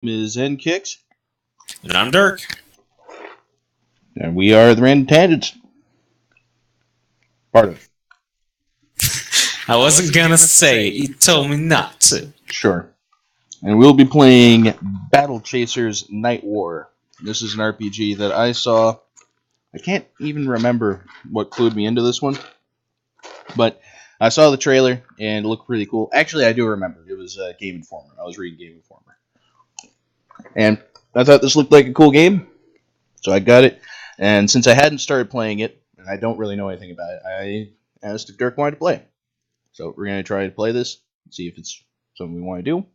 Is N Kicks. And I'm Dirk. And we are the Random Tangents. Part of. I wasn't gonna say it. You told me not to. Sure. And we'll be playing Battle Chasers Nightwar. This is an RPG that I saw. I can't even remember what clued me into this one. But I saw the trailer and it looked pretty cool. Actually, I do remember. It was Game Informer. I was reading Game Informer. And I thought this looked like a cool game. So I got it. And since I hadn't started playing it, and I don't really know anything about it, I asked if Dirk wanted to play. So we're going to try to play this, see if it's something we want to do.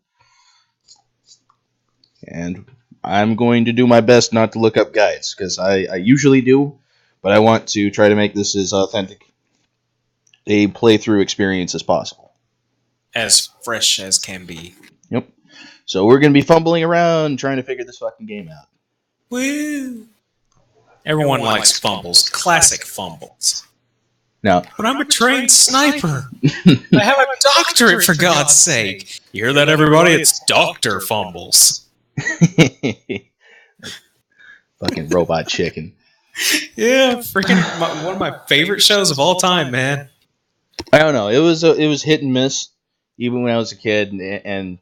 And I'm going to do my best not to look up guides, because I usually do, but I want to try to make this as authentic a playthrough experience as possible. As fresh as can be. Yep. So we're going to be fumbling around trying to figure this fucking game out. Woo! Everyone likes fumbles. Classic fumbles. Now, but I'm a trained sniper. I have a doctorate, for God's sake. You hear that, everybody? It's Dr. Fumbles. Fucking robot chicken. Yeah, freaking one of my favorite shows of all time, man. I don't know. It was hit and miss, even when I was a kid, and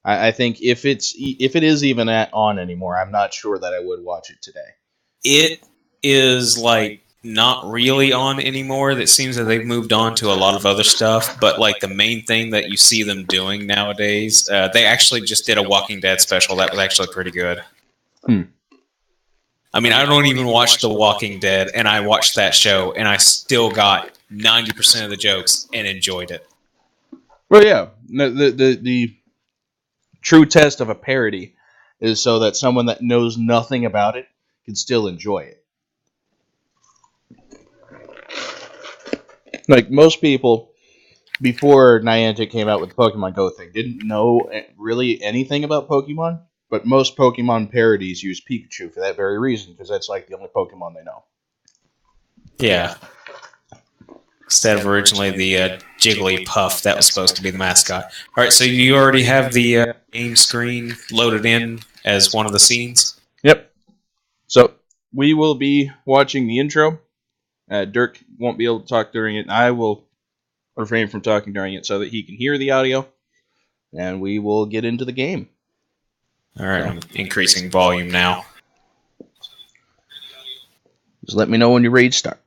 I think if it is even on anymore, I'm not sure that I would watch it today. It is like not really on anymore. That seems that they've moved on to a lot of other stuff, but like the main thing that you see them doing nowadays, they actually just did a Walking Dead special that was actually pretty good. I mean, I don't even watch The Walking Dead, and I watched that show, and I still got 90% of the jokes and enjoyed it. Well, yeah, the true test of a parody is so that someone that knows nothing about it can still enjoy it. Like, most people, before Niantic came out with the Pokemon Go thing, didn't know really anything about Pokemon, but most Pokemon parodies use Pikachu for that very reason, because that's like the only Pokemon they know. Yeah. Instead of originally the Jigglypuff that was supposed to be the mascot. Alright, so you already have the game screen loaded in as one of the scenes? Yep. So, we will be watching the intro. Dirk won't be able to talk during it. I will refrain from talking during it so that he can hear the audio. And we will get into the game. Alright, I'm increasing volume now. Just let me know when you're ready to start.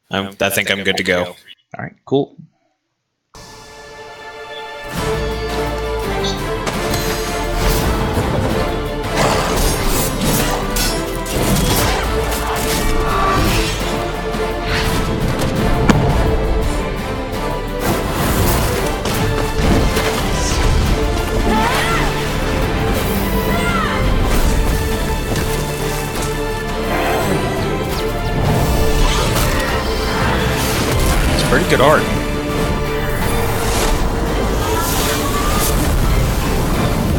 I think I'm good to go. Alright, cool. Pretty good art.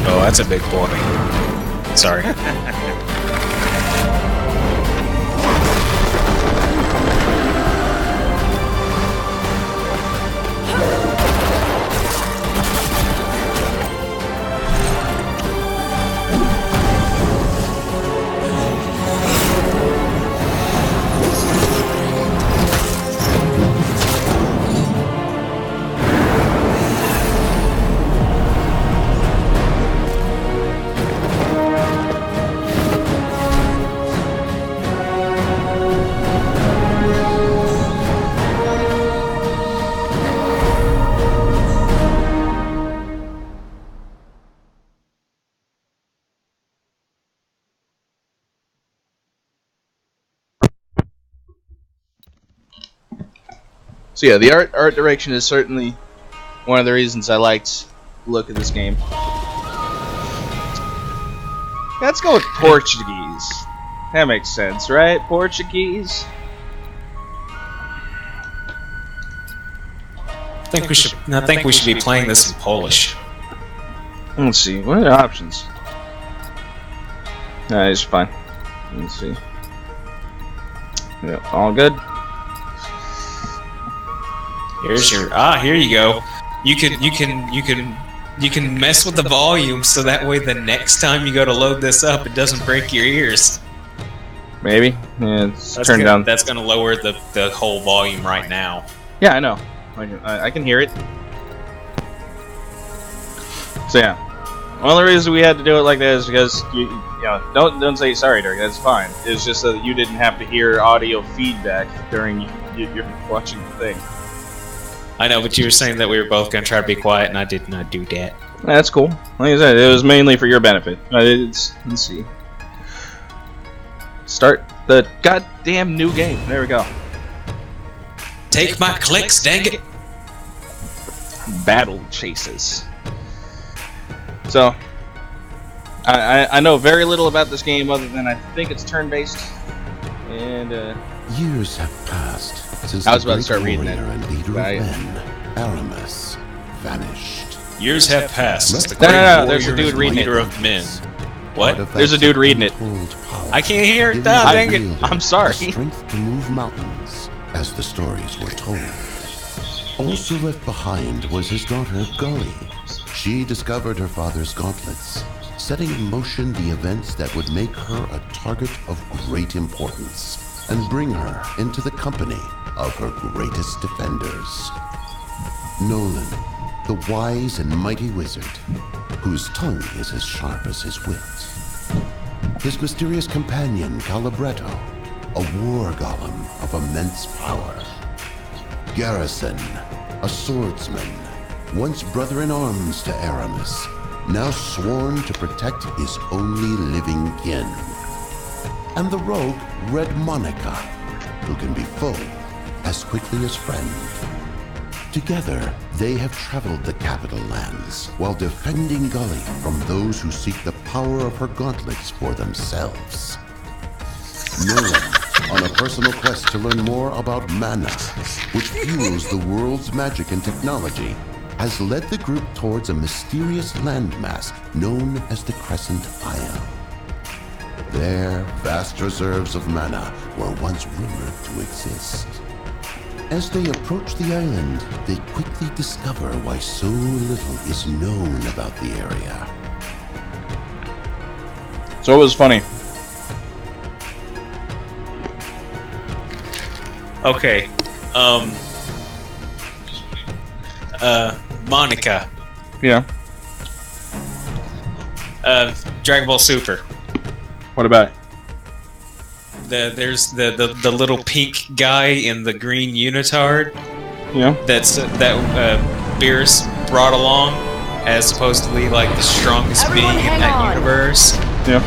Oh, that's a big boy. Sorry. So yeah, the art direction is certainly one of the reasons I liked the look of this game. Let's go with Portuguese. That makes sense, right? Portuguese. I think we should be playing this in Polish. Let's see. What are the options? Nah, it's fine. Let's see. Yeah, all good. Here's your here you go. You can You can mess with the volume so that way the next time you go to load this up, it doesn't break your ears. Maybe. Yeah, it's That's turned down. That's gonna lower the whole volume right now. Yeah, I know. I can hear it. So yeah, one of the reasons we had to do it like this is because you know don't say sorry, Dirk. That's fine. It's just so that you didn't have to hear audio feedback during your watching the thing. I know, but you were saying that we were both gonna try to be quiet, and I did not do that. That's cool. Like I said, it was mainly for your benefit. Let's see. Start the goddamn new game. There we go. Take my clicks, dang it! Battle Chases. So, I know very little about this game other than I think it's turn-based. And years have passed since I was the about to start great reading warrior it. and leader Right. of men, Aramis, vanished. Years have passed since the No, great no, there's a warrior dude and reading leader it. of men. What? There's a dude reading it. I can't hear it. Ah, dang it! I'm sorry. Strength to move mountains, as the stories were told. Also left behind was his daughter Gully. She discovered her father's gauntlets, setting in motion the events that would make her a target of great importance and bring her into the company of her greatest defenders. Nolan, the wise and mighty wizard, whose tongue is as sharp as his wit. His mysterious companion, Calibretto, a war golem of immense power. Garrison, a swordsman, once brother in arms to Aramis, now sworn to protect his only living kin. And the rogue, Red Monica, who can be foe as quickly as friend. Together, they have traveled the capital lands while defending Gully from those who seek the power of her gauntlets for themselves. Nolan, on a personal quest to learn more about mana, which fuels the world's magic and technology, has led the group towards a mysterious landmass known as the Crescent Isle. There, vast reserves of mana were once rumored to exist. As they approach the island, they quickly discover why so little is known about the area. So it was funny. Okay. Monica. Yeah. Dragon Ball Super. What about it? There's the little pink guy in the green unitard Yeah. that Beerus brought along as supposedly like the strongest being in that universe. Yeah.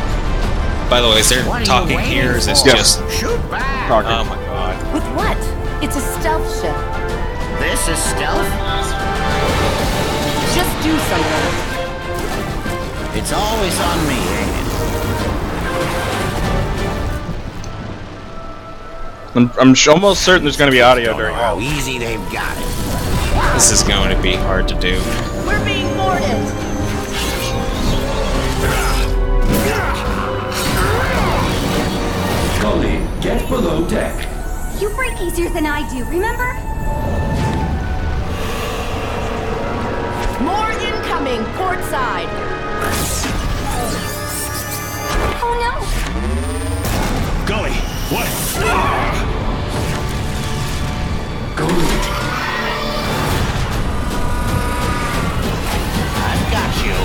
By the way, is there talking here? Or is this Yeah. just Talking. Oh my god. With what? It's a stealth ship. This is stealth? Just do something. It's always on me, ain't it? I'm almost certain there's going to be audio during How all. easy they've got it. This is going to be hard to do. We're being boarded. Gully, get below deck. You break easier than I do, remember? More incoming, port side. Oh no! Gully, what? I've got you.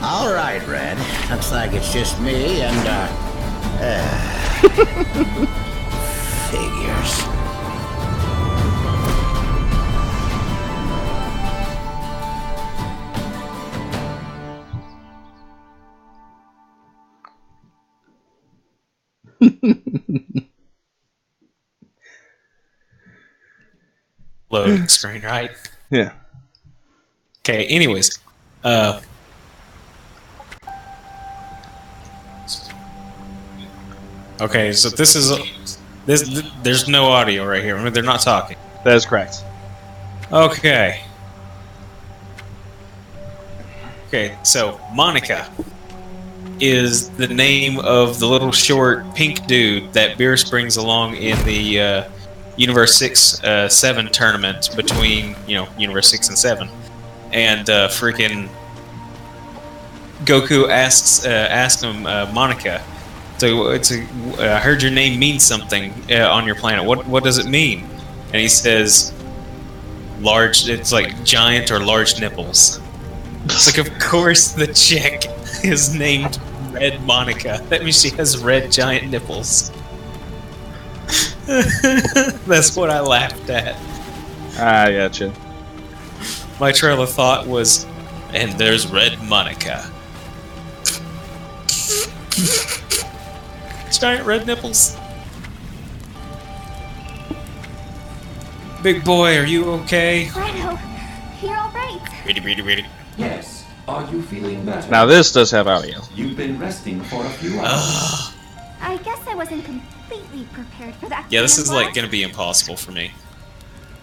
All right, Red. Looks like it's just me and, figures. Loading screen, right? Yeah. Okay, anyways. Okay, so this is there's no audio right here. They're not talking. That is correct. Okay. Okay, so Monica is the name of the little short pink dude that Beerus brings along in the Universe 6 7 tournament between Universe 6 and 7, and freaking Goku asks him, Monica, so I heard your name means something on your planet. What does it mean? And he says large. It's like giant or large nipples. It's like, of course the chick is named Red Monica. That means she has red giant nipples. That's what I laughed at. Ah, gotcha. My trail of thought was, and there's Red Monica. Giant red nipples. Big boy, are you okay? Rhino, you're alright. Ready. Yes. Are you feeling better? Now this does have audio. You've been resting for a few hours. I guess I wasn't completely prepared for that. Yeah, this is like blast. gonna be impossible for me.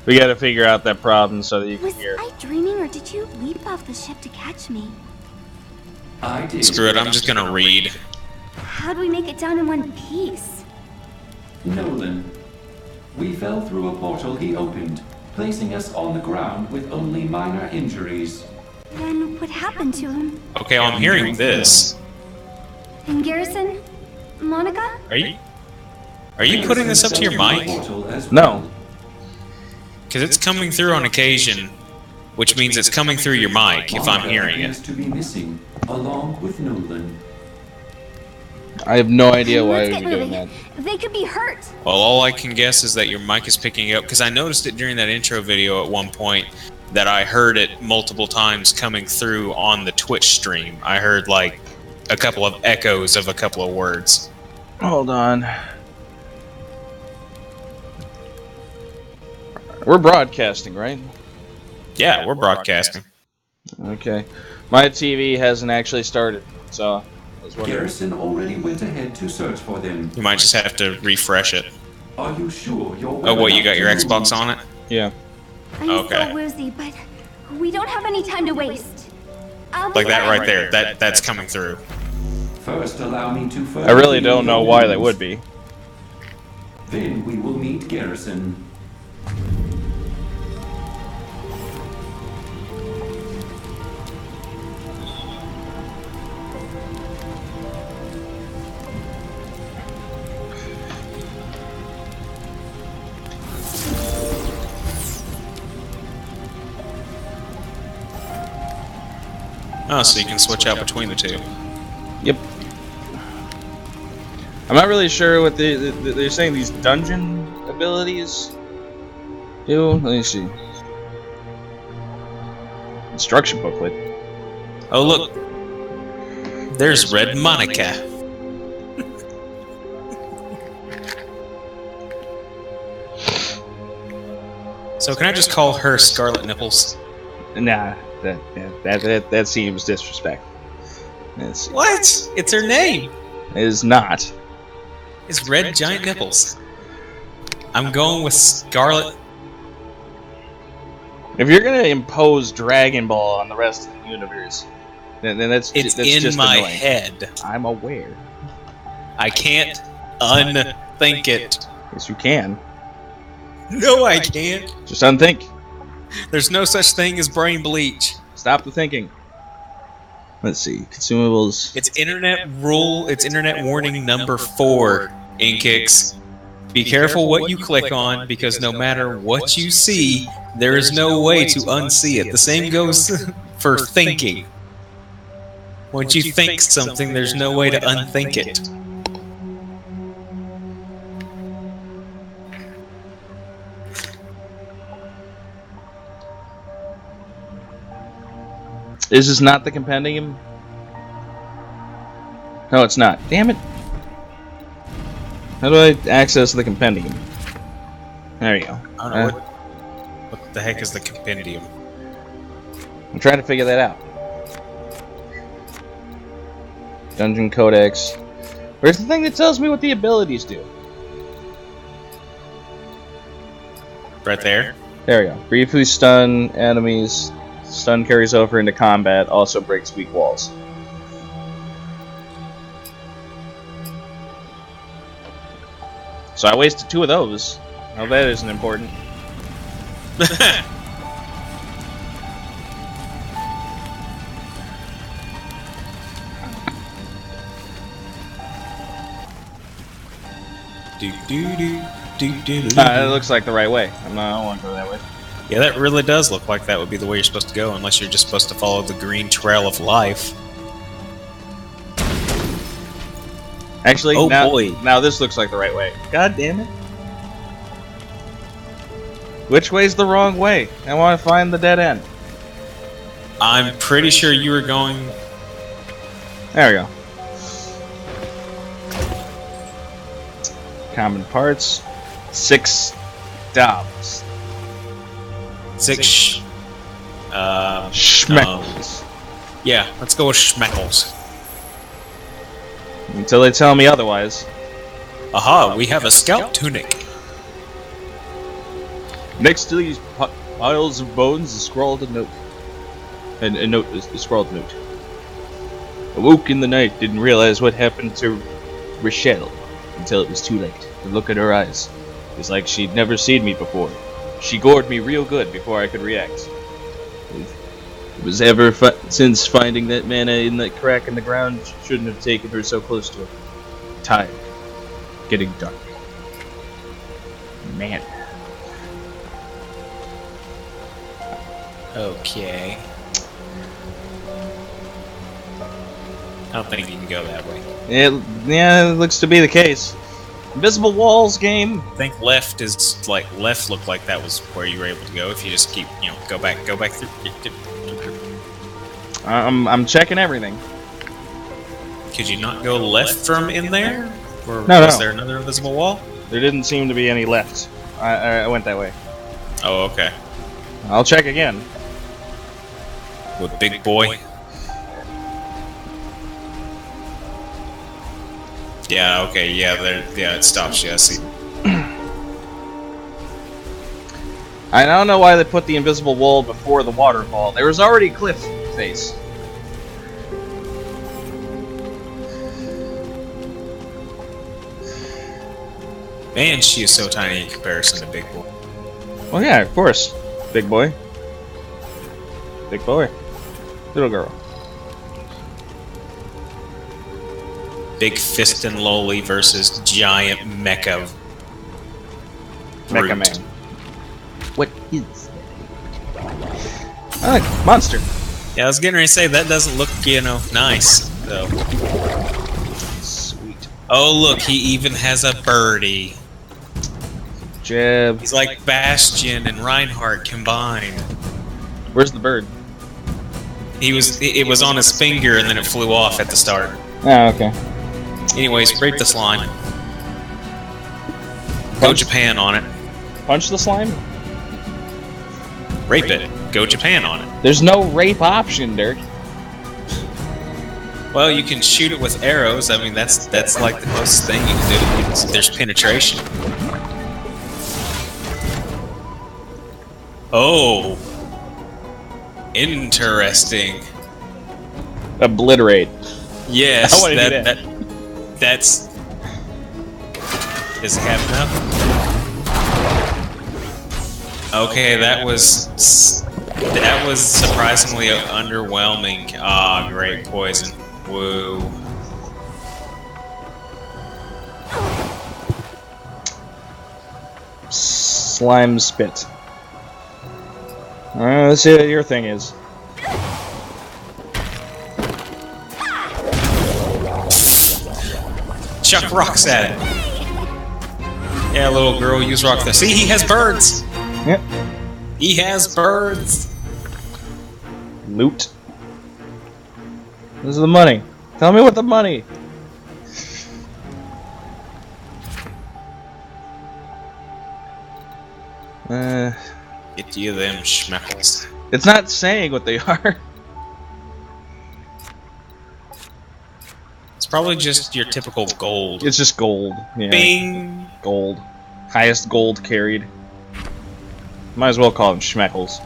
We gotta figure out that problem so that you can Was hear. I dreaming, or did you leap off the ship to catch me? I did. Screw it, I'm just gonna read. How'd we make it down in one piece? Nolan. We fell through a portal he opened, placing us on the ground with only minor injuries. Then what happened to him? Okay, I'm hearing this. And Garrison? Monica? Are you putting this up to your mic? No. Because it's coming through on occasion, which means it's coming through your mic if I'm hearing it. To be missing, along with Nolan. I have no idea why Let's you're get doing moving. that. They could be hurt. Well, all I can guess is that your mic is picking up, because I noticed it during that intro video at one point that I heard it multiple times coming through on the Twitch stream. I heard like a couple of echoes of a couple of words. Hold on. We're broadcasting, right? Yeah, we're broadcasting. Okay. My TV hasn't actually started, so I was wondering. Garrison already went ahead to search for them. You might just have to refresh it. Are you sure you're Oh, what, you got your Xbox on it? Yeah. I'm Okay. so woozy, but we don't have any time to waste. I'll be Like that back. right there. That's coming through. First, allow me to I really don't know why that would be. Then we will meet Garrison. Oh, so you can switch out between the two. Yep. I'm not really sure what they're saying these dungeon abilities do. Let me see. Instruction booklet. Oh, look. There's Red Monica. So can I just call her Scarlet Nipples? Nah, that seems disrespectful. What? It's her name. It is not. It's Red Giant Nipples. I'm going with Scarlet. If you're gonna impose Dragon Ball on the rest of the universe, then that's It's that's in just my annoying. head. I'm aware. I can't unthink it. Yes, you can. No, I can't. Just unthink. There's no such thing as brain bleach. Stop the thinking. Let's see. Consumables. It's internet warning number 4, Inkix. Be careful what you click on, because no matter what you see, there is no way to unsee it. The same goes for thinking. Once you think something, there's no way to unthink it. Is this not the compendium? No, it's not. Damn it. How do I access the compendium? There you go. I don't know what the heck is the compendium. I'm trying to figure that out. Dungeon Codex. Where's the thing that tells me what the abilities do? Right there. There we go. Briefly stun enemies. Stun carries over into combat. Also breaks weak walls. So I wasted 2 of those. Oh, that isn't important. It looks like the right way. I don't want to go that way. Yeah, that really does look like that would be the way you're supposed to go, unless you're just supposed to follow the green trail of life. Actually, Oh, now, boy. now this looks like the right way. God damn it. Which way's the wrong way? I want to find the dead end. I'm pretty sure you were going... There we go. Common parts. 6 Dobbs. 6... Schmeckles. Yeah, let's go with Schmeckles. Until they tell me otherwise. Aha, we have a scout tunic. Next to these piles of bones is scrawled a note. And a note is scrawled note. Awoke in the night, didn't realize what happened to Rochelle until it was too late. The look in her eyes was like she'd never seen me before. She gored me real good before I could react. It was ever since finding that mana in that crack in the ground, shouldn't have taken her so close to it. Tired. Getting dark. Man. Okay. I don't think you can go that way. Yeah, it looks to be the case. Invisible walls game. I think left is like left looked like that was where you were able to go if you just keep, you know, go back through. I'm checking everything. Could you not go left from in there? Or No, was no. there another invisible wall? There didn't seem to be any left. I went that way. Oh, okay. I'll check again. With big boy. Yeah, okay, yeah, there, yeah, it stops you, I see. I don't know why they put the invisible wall before the waterfall. There was already cliff face. Man, she is so tiny in comparison to Big Boy. Well, yeah, of course. Big boy. Big boy. Little girl. Big Fist and Lowly versus Giant Mecha. Mecha Brute. Man. What is that? I like monster. Yeah, I was getting ready to say, that doesn't look, you know, nice, though. Sweet. Oh, look, he even has a birdie. Jab. He's like Bastion and Reinhardt combined. Where's the bird? It was on his finger and then it flew off at the start. Oh, okay. Anyways, rape the slime. Go Japan on it. Punch the slime? Rape it. Go Japan on it. There's no rape option, Dirk. Well, you can shoot it with arrows. I mean, that's like the closest thing you can do. There's penetration. Oh. Interesting. Obliterate. Yes, I wanna do that. that's... Does it have enough? Okay, that was surprisingly underwhelming. Ah, great poison. Woo. Slime spit. Alright, let's see what your thing is. Chuck rocks at it. Yeah, little girl, use rock there. See, he has birds. Yep. He has birds. Loot. This is the money. Tell me what the money. Get you them schmeckles. It's not saying what they are. It's probably just your typical gold. It's just gold. Yeah. Bing. Gold. Highest gold carried. Might as well call them schmeckles.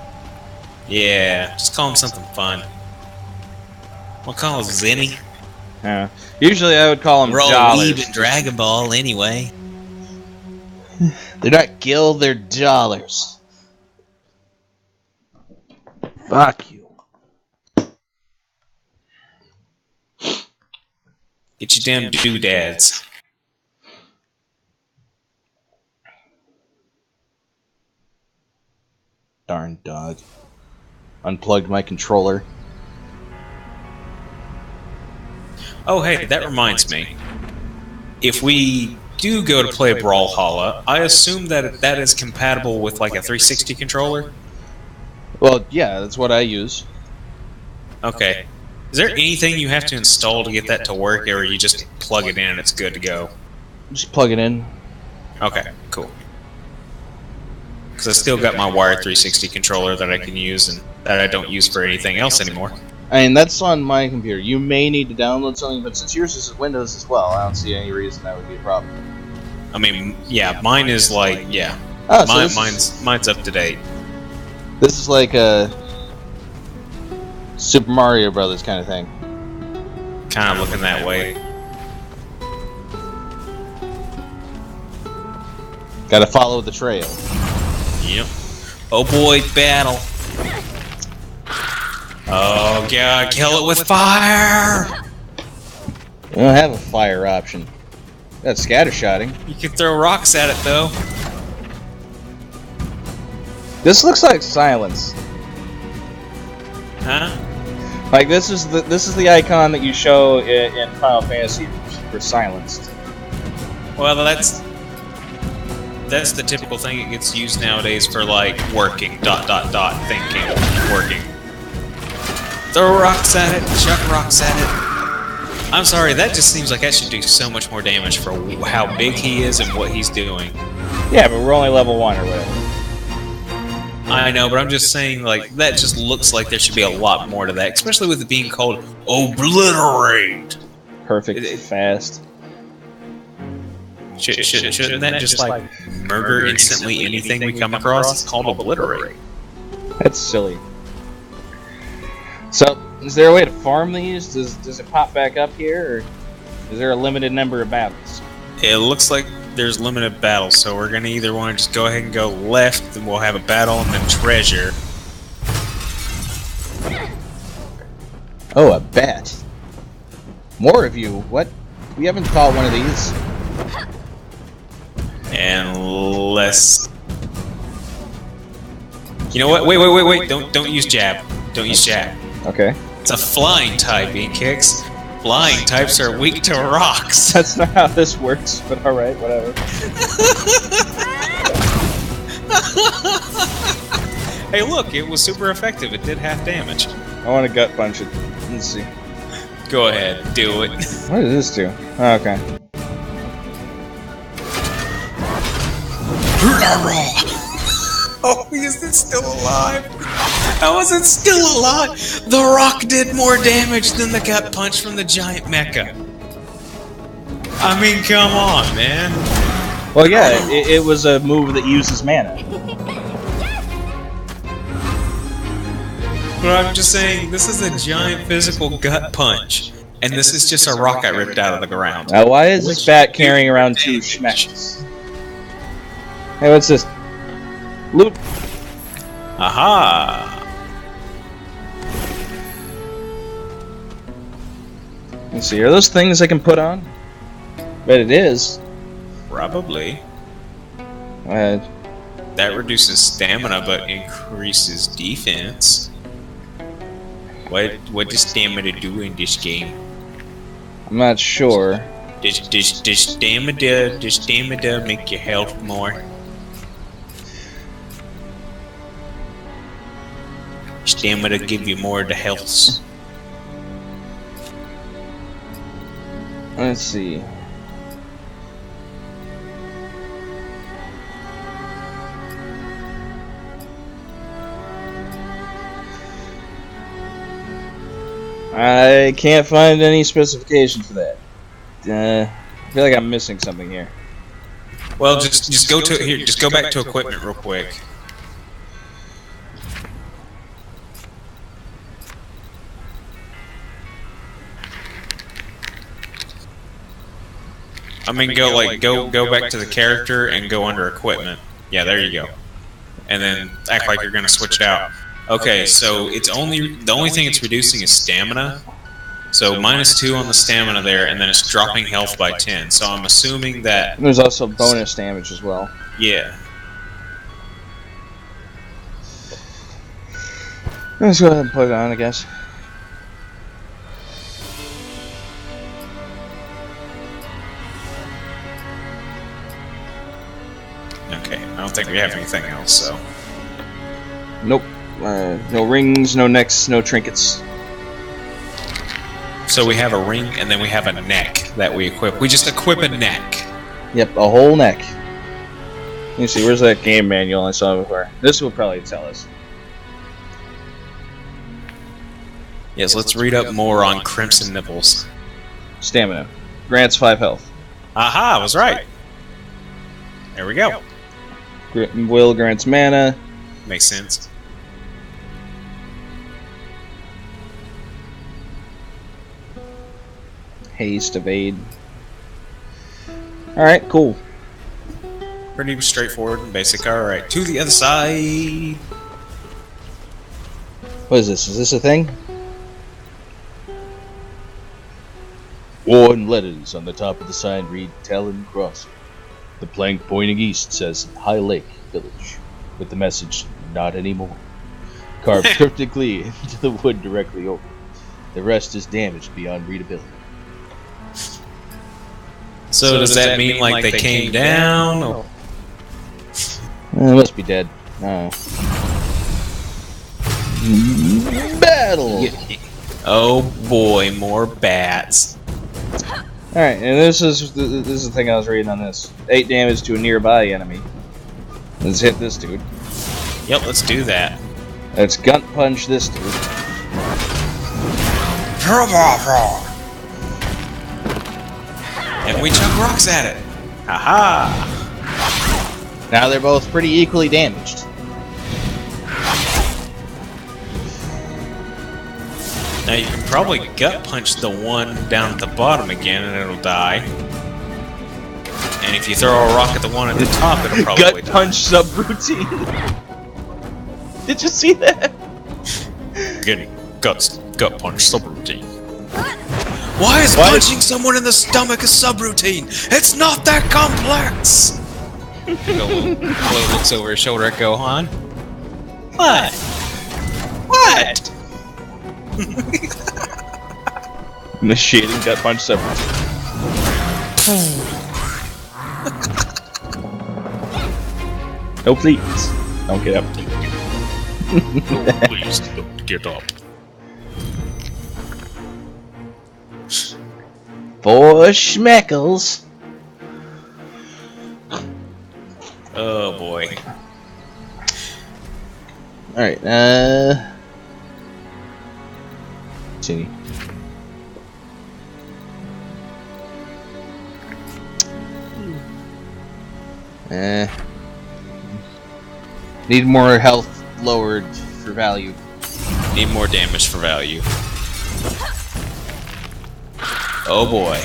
Yeah, just call him something fun. We'll call him Zenny. Usually I would call them We're all jobbers. weeb in Dragon Ball anyway. They're not gil, they're dollars. Fuck you. Get your damn doodads. Darn dog. Unplugged my controller. Oh, hey, that reminds me. If we do go to play Brawlhalla, I assume that that is compatible with like a 360 controller? Well, yeah, that's what I use. Okay. Is there anything you have to install to get that to work, or you just plug it in and it's good to go? Just plug it in. Okay, cool. Because I still got my wired 360 controller that I can use and that I don't use for anything else anymore. I mean, that's on my computer. You may need to download something, but since yours is Windows as well, I don't see any reason that would be a problem. I mean, yeah, mine is like, yeah. Oh, so mine's up to date. This is like a Super Mario Brothers kind of thing. Kind of looking that way. Gotta follow the trail. Yep. Oh boy, battle. Oh god, kill it with fire! We don't have a fire option. That's scattershotting. You can throw rocks at it though. This looks like silence. Huh? Like this is the icon that you show in Final Fantasy for silenced. Well, that's the typical thing that gets used nowadays for like working, thinking, working. Throw rocks at it, chuck rocks at it. I'm sorry, that just seems like that should do so much more damage for how big he is and what he's doing. Yeah, but we're only level 1 or whatever. I know, but I'm just saying, like, that just looks like there should be a lot more to that, especially with it being called Obliterate. Perfect, fast. Shouldn't that just, like, murder instantly anything we come across? It's called Obliterate. That's silly. So, is there a way to farm these? Does it pop back up here, or is there a limited number of battles? It looks like there's limited battles, so we're gonna either want to just go ahead and go left, and we'll have a battle, and then treasure. Oh, a bat. More of you. What? We haven't caught one of these. And less. You know what? Wait! Don't use jab. Don't use jab. Okay. It's a flying type, E-Kicks. Flying types are weak to rocks. That's not how this works, but alright, whatever. Hey, look, it was super effective. It did half damage. I want to gut punch it. Let's see. Go ahead, do it. What does this do? Oh, okay. Oh, is it still alive? How is it still alive? The rock did more damage than the gut punch from the giant mecha. I mean, come on, man. Well, yeah, it was a move that uses mana. But I'm just saying, this is a giant physical gut punch. And this is just a rock I ripped out of the ground. Now, why is this bat carrying around 2 schmecks? Hey, what's this? Loot. Aha! Let's see, are those things I can put on? Bet it is. Probably. Uh, That reduces stamina but increases defense. What does stamina do in this game? I'm not sure. Does stamina make your health more? Stamina give you more of the healths. Let's see. I can't find any specification for that. I feel like I'm missing something here. Well, just go to here. Just go back to equipment real quick. I mean, go back to the character and go under equipment. Yeah, there you go. And then act like you're gonna switch it out. Okay, so it's the only thing it's reducing is stamina. So -2 on the stamina there, and then it's dropping health by 10. So I'm assuming that There's also bonus damage as well. yeah. Let's go ahead and put it on, I guess. Okay, I don't think we have anything else. So Nope. No rings, no necks, no trinkets. so we have a ring, and then we have a neck that we equip. We just equip a neck. Yep, a whole neck. Let me see, where's that game manual I saw before? This will probably tell us. Yes, let's read up more on Crimson Nipples. Stamina. Grants 5 health. Aha, I was right. There we go. Will grants mana. Makes sense. Haste, evade. Alright, cool. Pretty straightforward and basic. Alright, to the other side. What is this? Is this a thing? Worn letters on the top of the sign read Talon Crossing. The plank pointing east says High Lake Village, with the message, not anymore. Carved cryptically into the wood directly over. The rest is damaged beyond readability. So does that mean like they came down? Or? It must be dead. Battle! Oh boy, more bats. Alright, and this is the thing I was reading on this. 8 damage to a nearby enemy. Let's hit this dude. Yep, let's do that. Let's gun punch this dude. And we chuck rocks at it. Haha! Now they're both pretty equally damaged. Now you can probably gut punch the one down at the bottom again and it'll die. And if you throw a rock at the one at the top, it'll probably Gut die. punch subroutine. Did you see that? Getting gut punch subroutine. Why is punching someone in the stomach a subroutine? It's not that complex! Chloe looks over her shoulder at Gohan. What? What? Initiating gut punch subroutine. No, please. Don't get up. Please don't get up. For schmeckles. Oh boy. Alright, see. Need more health lowered for value. Need more damage for value. Oh boy.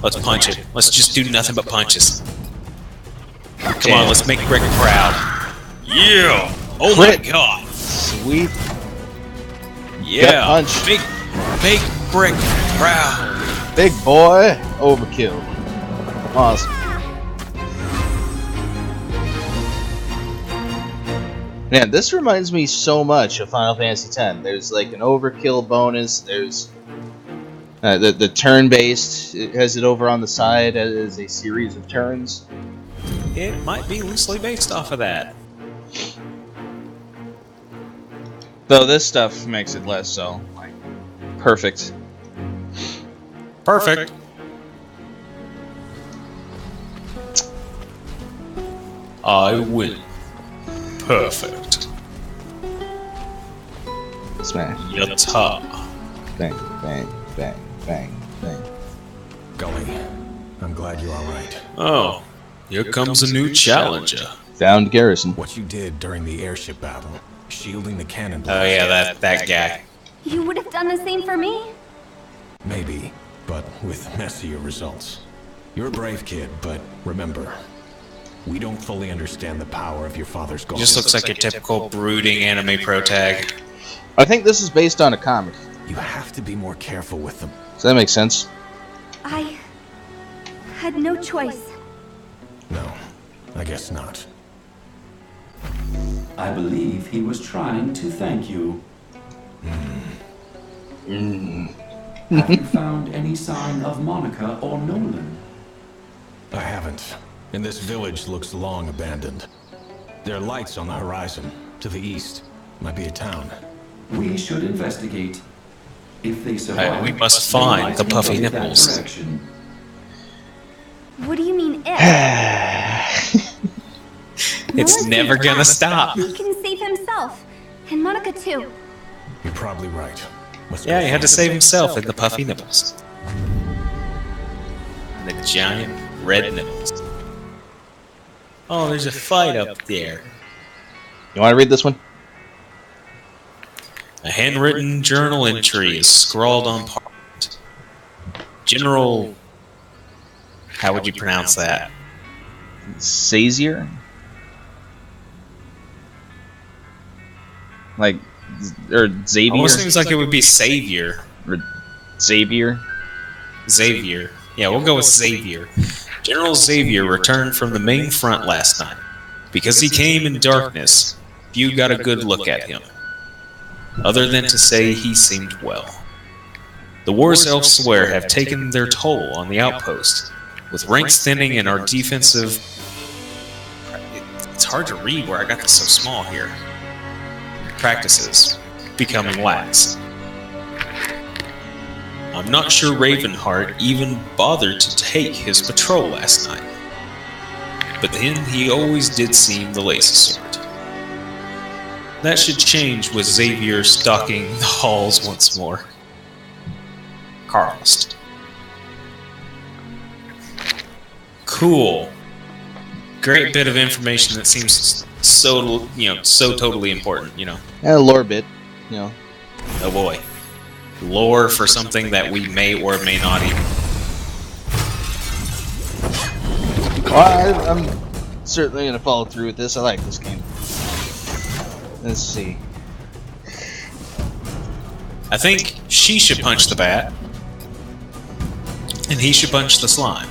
Let's punch it. Let's just do nothing but punches. Come on, let's make Brick proud. Yeah! Oh my Crit. god! Sweet. Yeah! Gut punch. Make Brick proud! Big boy. Overkill. Awesome. Man, this reminds me so much of Final Fantasy X. There's like an overkill bonus. There's the turn-based. It has it over on the side as a series of turns. It might be loosely based off of that. Though this stuff makes it less so. Like, perfect. Perfect. I win. Perfect. Smash. Yatta. Bang, bang, bang, bang, bang. Gully, I'm glad you're alright. Oh, here comes a new challenger. Found Garrison. What you did during the airship battle, shielding the cannon Oh blast. yeah, that guy. You would have done the same for me? Maybe, but with messier results. You're a brave kid, but remember, we don't fully understand the power of your father's goals. Just looks like your typical brooding anime protag. I think this is based on a comic. You have to be more careful with them. Does that make sense? I had no choice. No, I guess not. I believe he was trying to thank you. Have you found any sign of Monica or Nolan? I haven't. And this village looks long abandoned. There are lights on the horizon. To the east. Might be a town. We should investigate. If they survive, We must they find might the puffy invade that nipples. direction. What do you mean if? It's Nolan never saved gonna us. stop. He can save himself. And Monica too. You're probably right. Let's Yeah, go he had to find save them. himself in the puffy nipples. And the giant red nipples. Oh, there's a fight up there. You want to read this one? A handwritten journal entry is scrawled on parchment. General... How would you pronounce that? Sazier? Like, or Xavier? Almost seems like it would be Savior. Or Xavier? Xavier. Yeah, we'll go with Xavier. General Xavier returned from the main front last night. Because he came in darkness, few got a good look at him. Other than to say he seemed well. The wars elsewhere have taken their toll on the outpost, with ranks thinning and our defensive... It's hard to read where I got this so small here. Practices becoming lax. I'm not sure Ravenheart even bothered to take his patrol last night. But then he always did seem the lazy sort. That should change with Xavier stalking the halls once more. Carlist. Cool. Great bit of information that seems so, so totally important, And a lore bit, Oh boy. Lore for something that we may or may not even... Well, I'm certainly going to follow through with this. I like this game. Let's see. I think she should punch the bat. And he should punch the slime.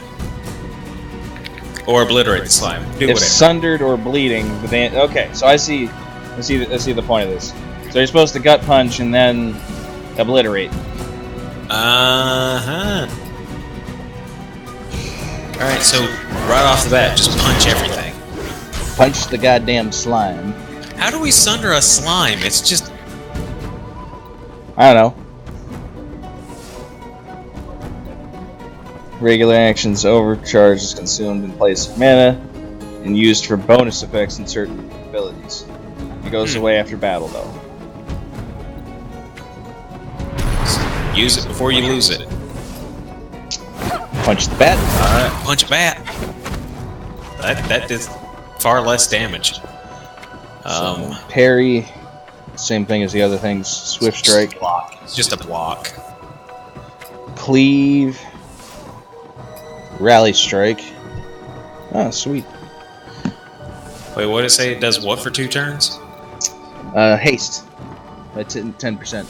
Or obliterate the slime. Do If whatever. sundered or bleeding, okay, so I see the point of this. So you're supposed to gut punch and then obliterate. Uh-huh. Alright, so right off the bat, just punch everything. Punch the goddamn slime. How do we sunder a slime? It's just... I don't know. Regular actions overcharge is consumed in place of mana and used for bonus effects in certain abilities. It goes away after battle, though. Use it before you lose it. Punch the bat. Alright, punch a bat. That did far less damage. Parry. Same thing as the other things. Swift strike. Block. It's just a block. Cleave. Rally strike. Oh, sweet. Wait, what did it say? It does what for 2 turns? Haste. By 10%.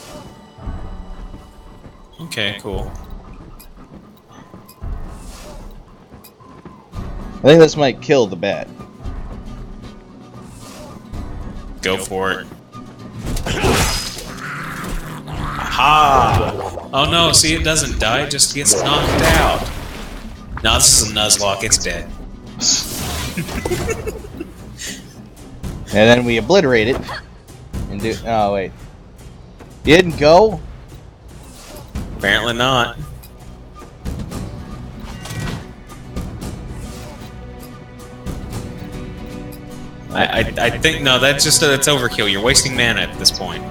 Okay, cool. I think this might kill the bat. Go for it. Aha! Oh no, see, it doesn't die, it just gets knocked out. No, this is a Nuzlocke, it's dead. And then we obliterate it. And do. Oh, wait. You didn't go? Apparently not. I think, no, that's just, that's overkill. You're wasting mana at this point.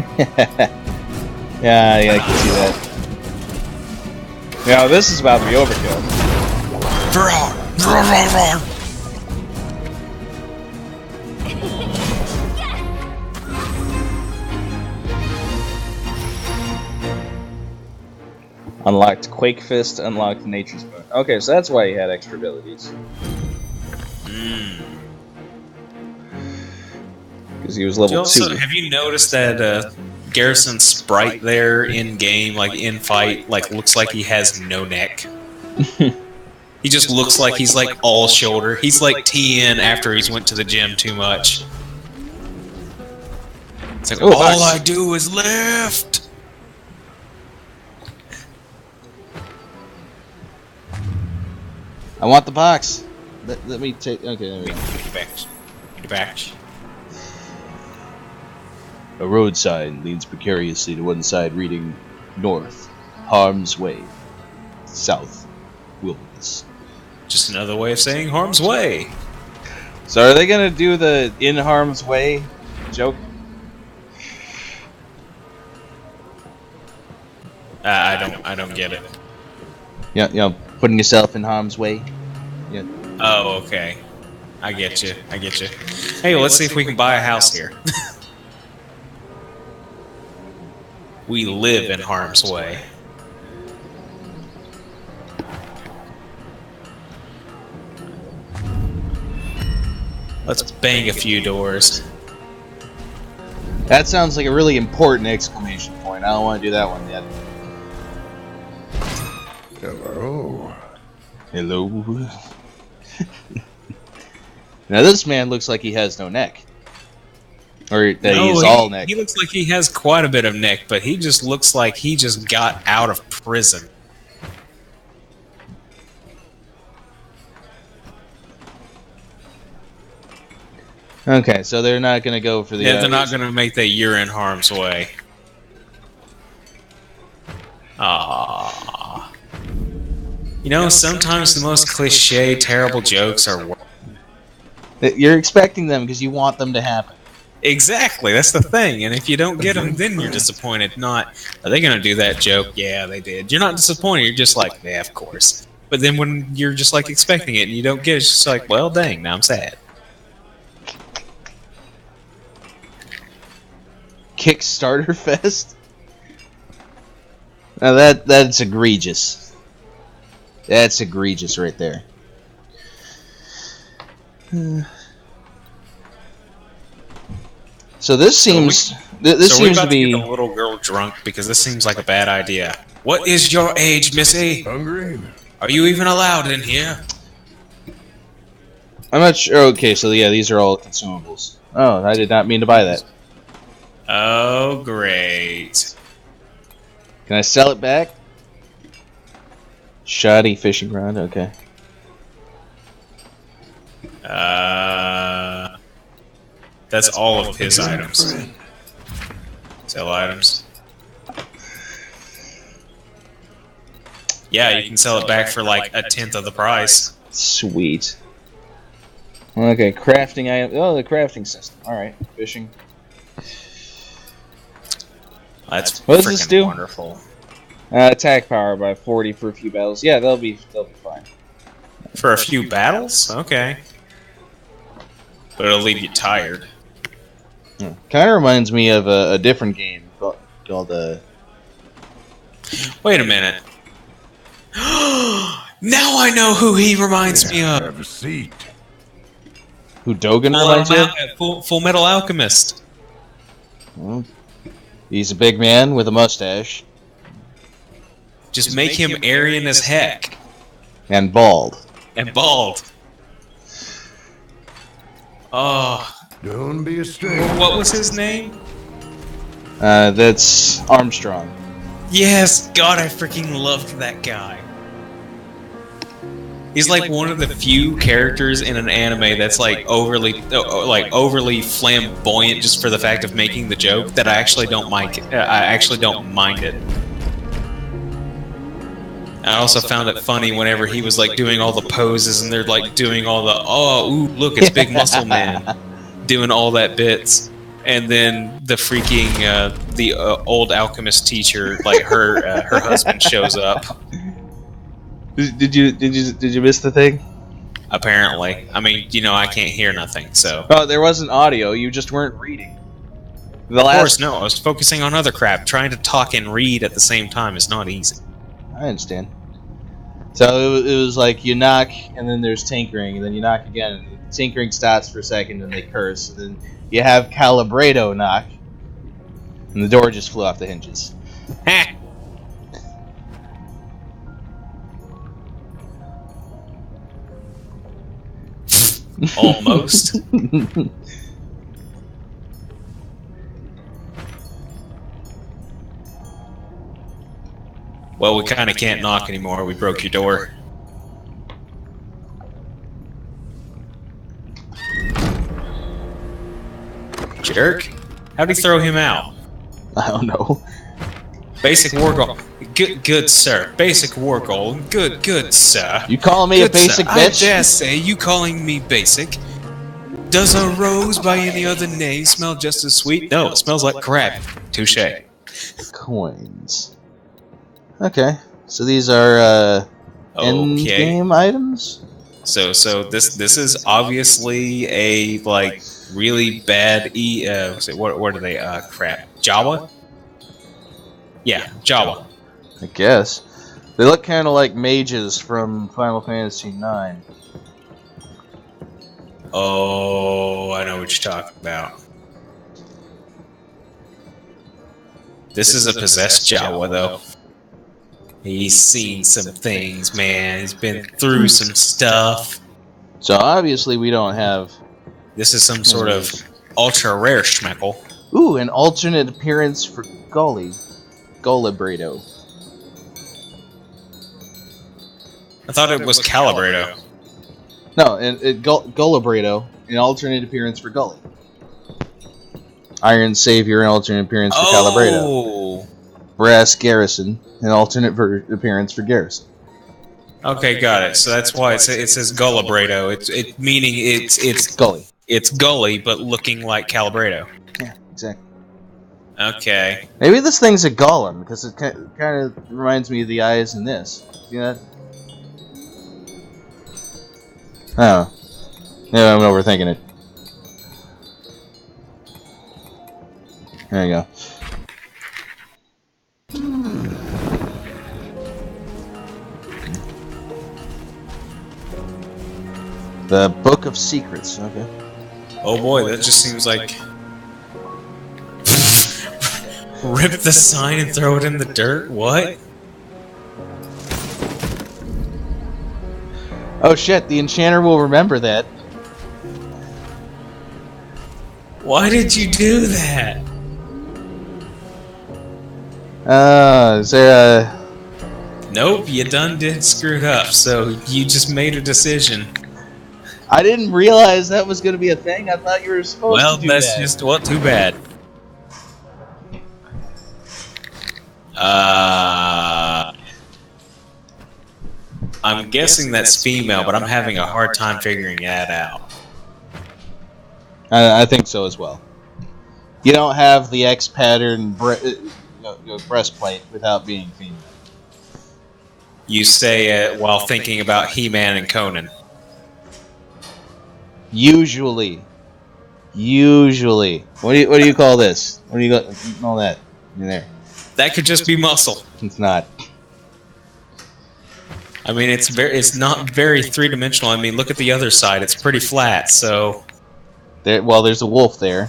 Yeah, I can see that. Yeah, this is about to be overkill. Unlocked Quake Fist, unlocked Nature's Boon. Okay, so that's why he had extra abilities. Because he was level 2. Have you noticed that Garrison's sprite there in game, like in fight, like looks like he has no neck? He just looks like he's like all shoulder. He's like TN after he's went to the gym too much. It's like, all I do is lift! I want the box. Let me take. Okay, there we go. Get back. A road sign leans precariously to one side, reading north, harm's way, south, wilderness. Just another way of saying harm's way. So are they gonna do the in harm's way joke? I don't get it. Yeah, you know, putting yourself in harm's way. Yeah. Oh, okay. I get you. Hey, let's see if we can buy a house here. We live in harm's way. Let's bang a few doors. That sounds like a really important exclamation point. I don't want to do that one yet. Hello. Hello. Now this man looks like he has no neck. Or that he's all neck. He looks like he has quite a bit of neck, but he just looks like he just got out of prison. Okay, so they're not going to go for the... Yeah, they're not going to make that you're in harm's way. Ah. You know, sometimes the most cliche, terrible jokes are worse. You're expecting them because you want them to happen. Exactly, that's the thing. And if you don't get them, then you're disappointed. Not, are they going to do that joke? Yeah, they did. You're not disappointed. You're just like, yeah, of course. But then when you're just like expecting it and you don't get it, it's just like, well, dang, now I'm sad. Kickstarter Fest? Now that's egregious. That's egregious right there. So this seems this seems to be get the little girl drunk because this seems like a bad idea. What is your age, Missy? Hungry? Are you even allowed in here? I'm not sure. Okay, so yeah, these are all consumables. Oh, I did not mean to buy that. Oh, great. Can I sell it back? Shoddy fishing rod, okay. That's all of his items. Sell items. Yeah, you can sell it back for like 1/10 of the price. Sweet. Okay, crafting item. Oh, the crafting system. Alright, fishing. That's what does this do? Wonderful. Attack power by 40 for a few battles. Yeah, they'll be fine. For a few battles? Okay. But it'll leave you tired. Kind of reminds me of a different game called Wait a minute. Now I know who he reminds me of. Have a seat. Who Dogen reminds you of? Full Metal Alchemist. Well, he's a big man with a mustache. Just make him Aryan as heck. And bald. Oh. Don't be a stranger. What was his name? That's Armstrong. Yes, God, I freaking loved that guy. He's like one of the few characters in an anime that's like overly flamboyant just for the fact of making the joke that I actually don't mind. I actually don't mind it. I also found it funny whenever he was like doing all the poses and they're like doing all the ooh, look, it's Big Muscle Man, doing all that bits, and then the freaking old alchemist teacher, like her husband shows up. Did you miss the thing? Apparently, I mean, you know, I can't hear nothing, so. Oh, there wasn't audio. You just weren't reading. Of course, no. I was focusing on other crap. Trying to talk and read at the same time is not easy. I understand. So it was like you knock, and then there's tinkering, and then you knock again, and tinkering stops for a second, and they curse, and then you have Calibredo knock, and the door just flew off the hinges. Heh. Almost. Well, we kind of can't knock anymore. We broke your door. Jerk. How'd he throw him out? I don't know. Basic war goal. Good sir. Basic war goal. Good sir. You calling me Good a basic sir. bitch? I dare say you calling me basic. Does a rose by any other name smell just as sweet? No, it smells like crap. Touche. Coins. Okay, so these are end Okay. game items. So this is obviously a like really bad what are they crap Jawa? Yeah, Jawa. I guess they look kind of like mages from Final Fantasy IX. Oh, I know what you're talking about. This is a possessed Jawa though. He's seen some things, man. He's been through some stuff. So obviously we don't have. This is some sort of ultra rare schmeckle. Ooh, an alternate appearance for Golibredo. I thought it was Calibredo. No, Golibredo, an alternate appearance for Gully. Iron Savior, an alternate appearance for Calibredo. Oh. Brass Garrison, an alternate appearance for Garrison. Okay, got it. So that's why it says Golibredo. It's meaning it's Gully. It's Gully, but looking like Calibredo. Yeah, exactly. Okay. Maybe this thing's a golem, because it kind of reminds me of the eyes in this. See that? Oh. Yeah, I'm overthinking it. There you go. The Book of Secrets, okay. Oh boy, that just seems like... Rip the sign and throw it in the dirt? What? Oh shit, the enchanter will remember that. Why did you do that? Is there a... Nope, you done did screwed up, so you just made a decision. I didn't realize that was going to be a thing. I thought you were supposed to do that. Well, that's just... Well, too bad. I'm guessing that's female, but I'm having a hard time figuring that out. I think so as well. You don't have the X pattern breastplate without being female. You say it while thinking about He-Man and Conan. Usually. What do you call this? What do you call that? In there. That could just be muscle. It's not. I mean, it's not very three-dimensional. I mean, look at the other side. It's pretty flat, so... There's a wolf there.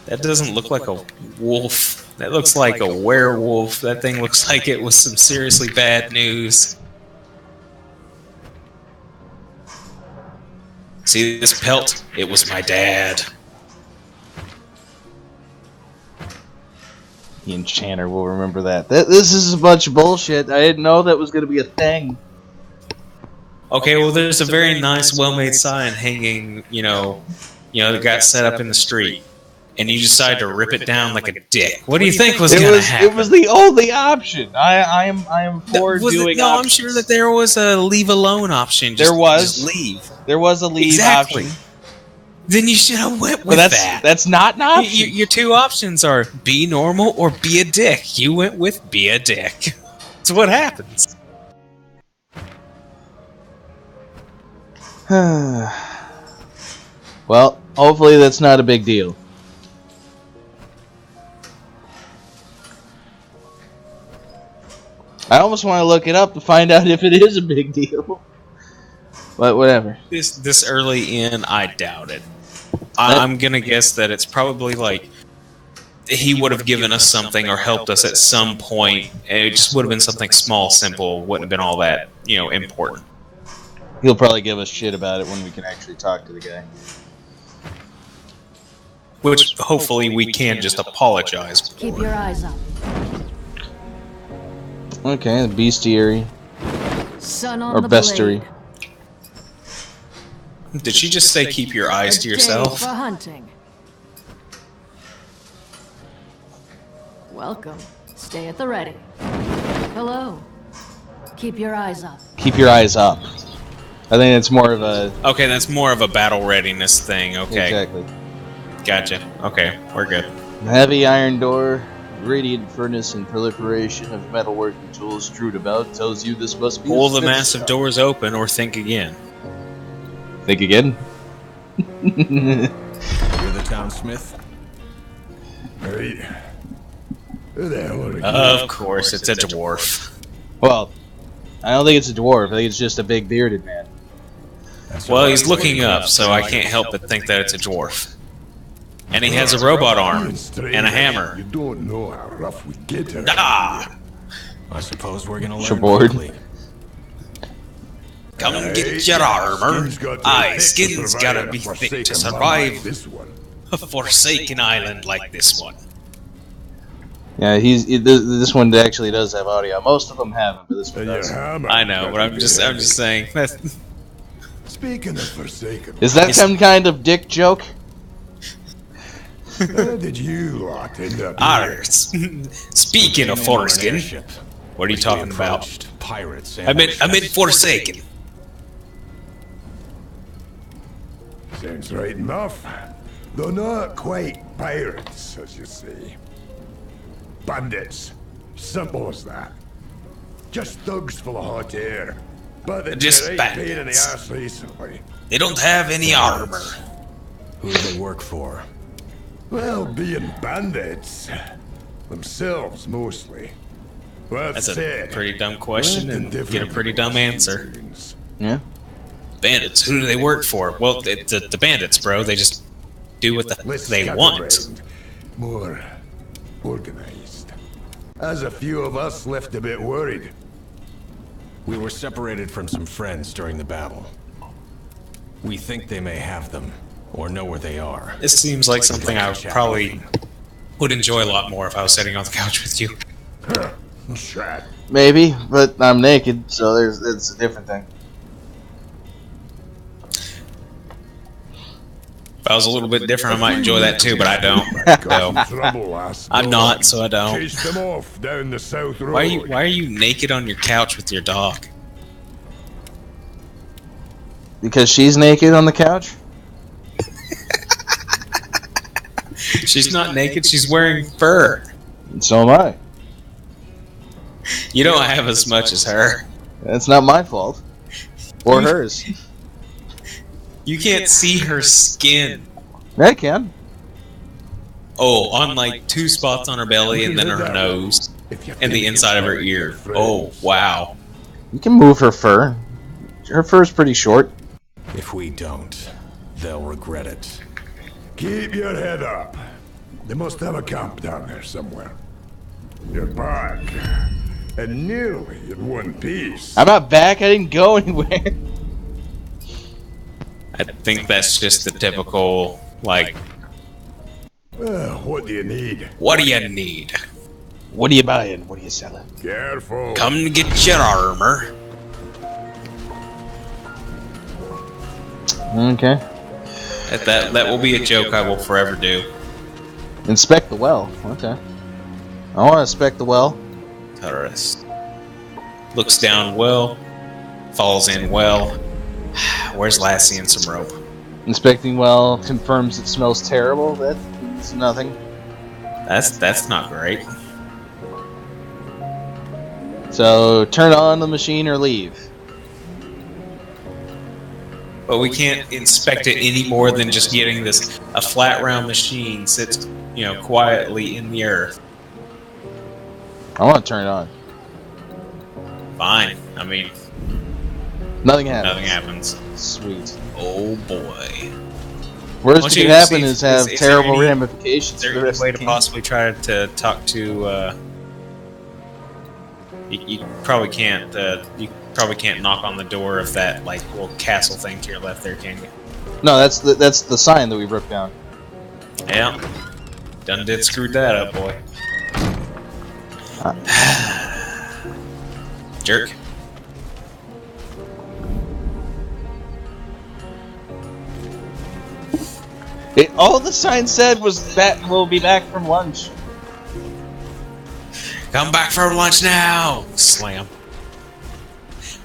That doesn't look like a wolf. That looks like a werewolf. That thing looks like it was some seriously bad news. See this pelt? It was my dad. The enchanter will remember that. This is a bunch of bullshit. I didn't know that was going to be a thing. Okay, well, there's a very nice, well-made sign hanging, that got set up in the street. And you decide to rip it down like a dick. What do you think was going to happen? It was the only option. I am for doing. No, I'm sure that there was a leave alone option. Just leave. There was a leave option. Then you should have went with that. That's not an option. Your two options are be normal or be a dick. You went with be a dick. That's what happens. Well, hopefully that's not a big deal. I almost want to look it up to find out if it is a big deal. But whatever. This early in, I doubt it. I'm gonna guess that it's probably like he would have given us something or helped us at some point. It just would have been something small, simple, wouldn't have been all that, important. He'll probably give us shit about it when we can actually talk to the guy. Which hopefully we can just apologize for. Keep your eyes up. Okay, the bestiary. Sun on Or the bestiary. blade. Did she just say keep your eyes to A day yourself? for hunting. Welcome. Stay at the ready. Hello. Keep your eyes up. Keep your eyes up. I think it's more of a... Okay, that's more of a battle readiness thing. Okay, Exactly. gotcha. Okay, we're good. Heavy iron door, radiant furnace, and proliferation of metalworking tools strewed about tells you this must be... Pull a the smith's massive shop. doors open or think again. Think again? You're the townsmith? Hey. Who the hell are you? Of course, it's a dwarf. Well, I don't think it's a dwarf. I think it's just a big bearded man. That's Well, all he's right. looking up, so I can't help but think that it's a dwarf. And he has a robot arm and a hammer. You don't know how rough we get her. Ah! I suppose we're gonna You're learn bored. quickly. Come get your armor. Aye, skin's gotta survive be a thick forsaken to land survive like this one. a forsaken island like this one. Yeah, this one actually does have audio. Most of them haven't, but this one And your does. hammer I know, got but to I'm be just heavy. saying. Speaking of forsaken, Is that Is- some kind of dick joke? how did you lot end up Arr, here? speaking of An foreskin, airship. what are you We talking about? approached Pirates. I meant forsaken. Sounds right enough. Though not quite pirates, as you say. Bandits. Simple as that. Just thugs full of hot air. But they're Just right pain in the bandits. ass recently. They don't have any armor. Who do they work for? Well, being bandits. Themselves, mostly. Well, That's a pretty dumb question and get a pretty dumb answer. Yeah. Bandits, who do they work for? Well, the bandits, bro. They just do what they want. More organized. As a few of us left a bit worried. We were separated from some friends during the battle. We think they may have them, or know where they are. This seems like something I probably would enjoy a lot more if I was sitting on the couch with you. Chat. Maybe, but I'm naked, so it's a different thing. If I was a little bit different, I might enjoy that too, but I don't. Got in trouble last I'm night. not, so I don't. Chased them off down the south road. Why are you naked on your couch with your dog? Because she's naked on the couch? She's not naked, she's wearing fur. And so am I. You don't have as much as her. That's not my fault. Or hers. You can't see her skin. I can. Oh, on like 2 spots on her belly and then her nose and the inside of her ear. Oh, wow. You can move her fur. Her fur's pretty short. If we don't, they'll regret it. Keep your head up. They must have a camp down there somewhere. You're back. And nearly in one piece. I'm not back. I didn't go anywhere. I think that's just the typical, like, What do you need? what do you need? What are you buying? What are you selling? Careful. Come get your armor. Okay. That will be a joke I will forever do. Inspect the well. Okay. I want to inspect the well. Tourist. Looks down well. Falls in well. Where's Lassie and some rope? Inspecting well confirms it smells terrible. That's nothing. That's not great. So turn on the machine or leave. But we can't inspect it any more than just getting a flat round machine sits, quietly in the earth. I want to turn it on. Fine. I mean, Nothing happens. nothing happens. Sweet. Oh boy. Worst Why that don't could you happen see is if- have is there terrible any- ramifications Is there for the any rest way of to the game. possibly try to talk to? You probably can't. You probably can't knock on the door of that like little castle thing to your left there, can you? No, that's the sign that we broke down. Yeah. Done did screwed that up, boy. Jerk. All the sign said was that we'll be back from lunch. Come back from lunch now! Slam.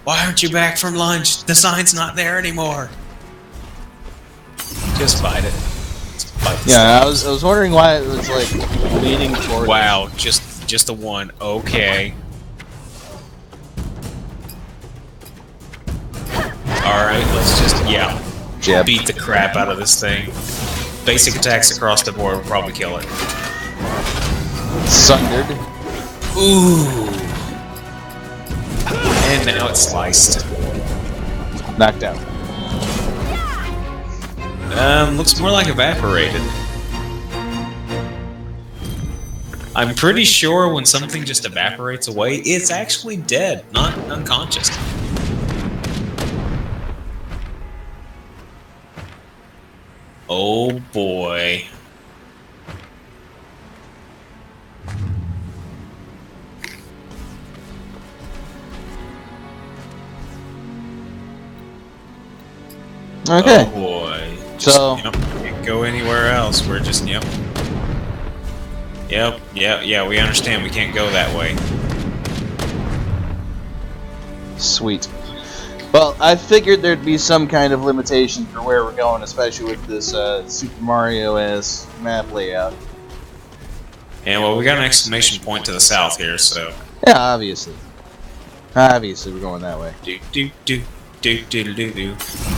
Why aren't you back from lunch? The sign's not there anymore. Just bite it. Just bite the Yeah, stuff. I was wondering why it was like leading toward. Wow, just the one. Okay. Alright, let's just Jab. beat the crap out of this thing. Basic attacks across the board will probably kill it. Sundered. Ooh. And now it's sliced. Knocked out. Looks more like evaporated. I'm pretty sure when something just evaporates away, it's actually dead, not unconscious. Oh boy. Okay. Oh boy. Just, So- can't go anywhere else. We're just, yeah, we understand we can't go that way. Sweet. Well, I figured there'd be some kind of limitation for where we're going, especially with this Super Mario-esque map layout. And well, we got an exclamation point to the south here, so. Yeah, obviously. Obviously, we're going that way. Do do do do do do do.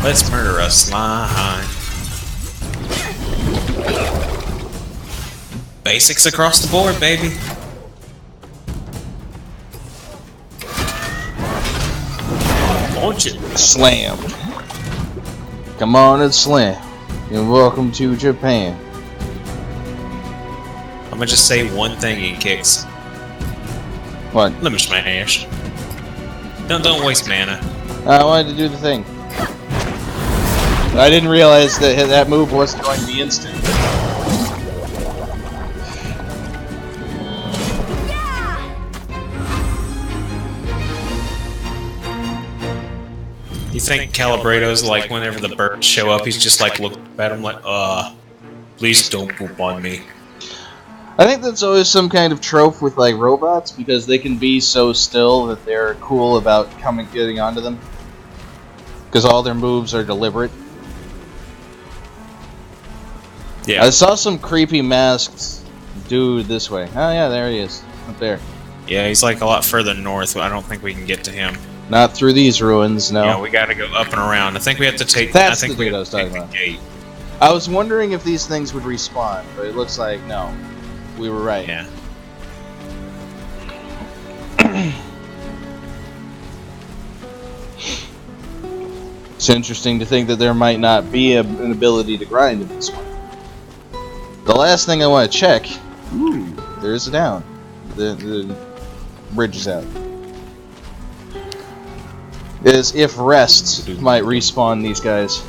Let's murder a slime. Basics across the board, baby. Launch it. Slam. Come on and slam. And welcome to Japan. I'm gonna just say one thing in kicks. What? Let me smash. Don't waste mana. I wanted to do the thing. I didn't realize that that move wasn't going to be instant. You think Calibrado's like whenever the birds show up, he's just like look at them like, please don't poop on me. I think that's always some kind of trope with like robots because they can be so still that they're cool about getting onto them. Because all their moves are deliberate. Yeah. I saw some creepy masked dude this way. Oh yeah, there he is. Up there. Yeah, he's like a lot further north. I don't think we can get to him. Not through these ruins, no. Yeah, we gotta go up and around. I think we have to take. That's I think the we dude I have was to take talking the about. gate. I was wondering if these things would respawn, but it looks like no. We were right. Yeah. It's interesting to think that there might not be an ability to grind in this one. The last thing I want to check... Ooh, there's a down. The bridge is out. Is if rest might respawn these guys.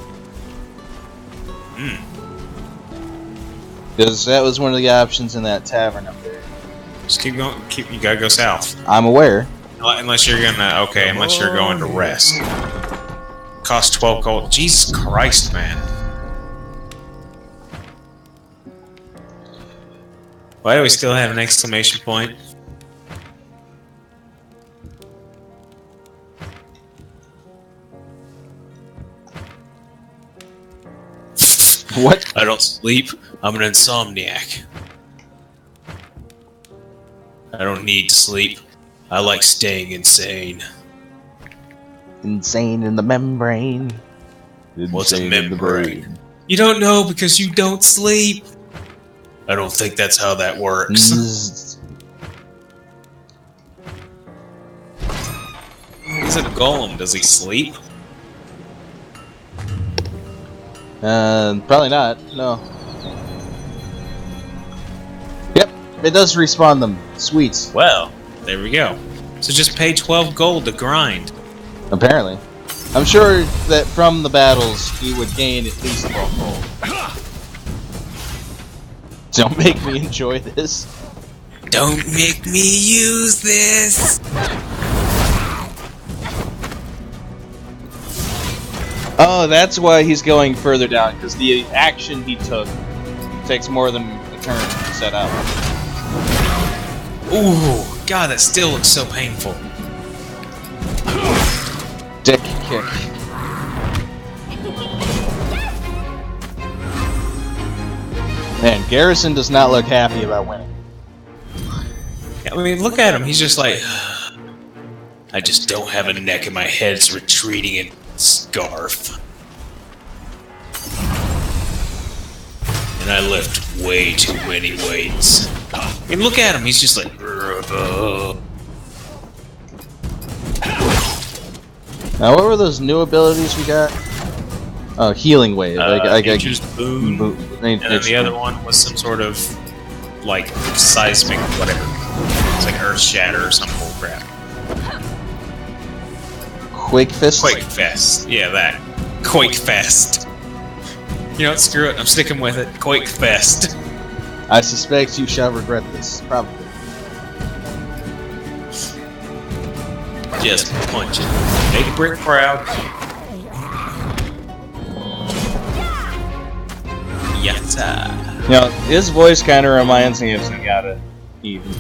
Because that was one of the options in that tavern up there. Just keep going. You gotta go south. I'm aware. Unless you're gonna. Okay, unless you're going to rest. Cost 12 gold. Jesus Christ, man. Why do we still have an exclamation point? What? I don't sleep. I'm an insomniac. I don't need to sleep. I like staying insane. Insane in the membrane. What's a Insane in the membrane? brain. You don't know because you don't sleep. I don't think that's how that works. is a golem? Does he sleep? Probably not. No. Yep, it does respawn them. Sweet. Well, there we go. So just pay 12 gold to grind. Apparently. I'm sure that from the battles, he would gain at least 12 gold. Don't make me enjoy this. Don't make me use this! Oh, that's why he's going further down, because the action he took takes more than a turn to set up. Ooh, God, that still looks so painful. Dick kick. Man, Garrison does not look happy about winning. I mean, look at him. He's just like, I just don't have a neck and my head's retreating in scarf. And I lift way too many weights. I mean, look at him. He's just like, Now, what were those new abilities we got? Oh, healing wave. Nature's boon. And then the other one was some sort of, like, seismic whatever. It's like Earth Shatter or some bull crap. Quake Fist? Quake Fest. Yeah, that. Quake Fest. You know what? Screw it. I'm sticking with it. Quake Fest. I suspect you shall regret this. Probably. Just punch it. Make Brick proud. Yatta. You know, his voice kind of reminds me of Zenyatta, even.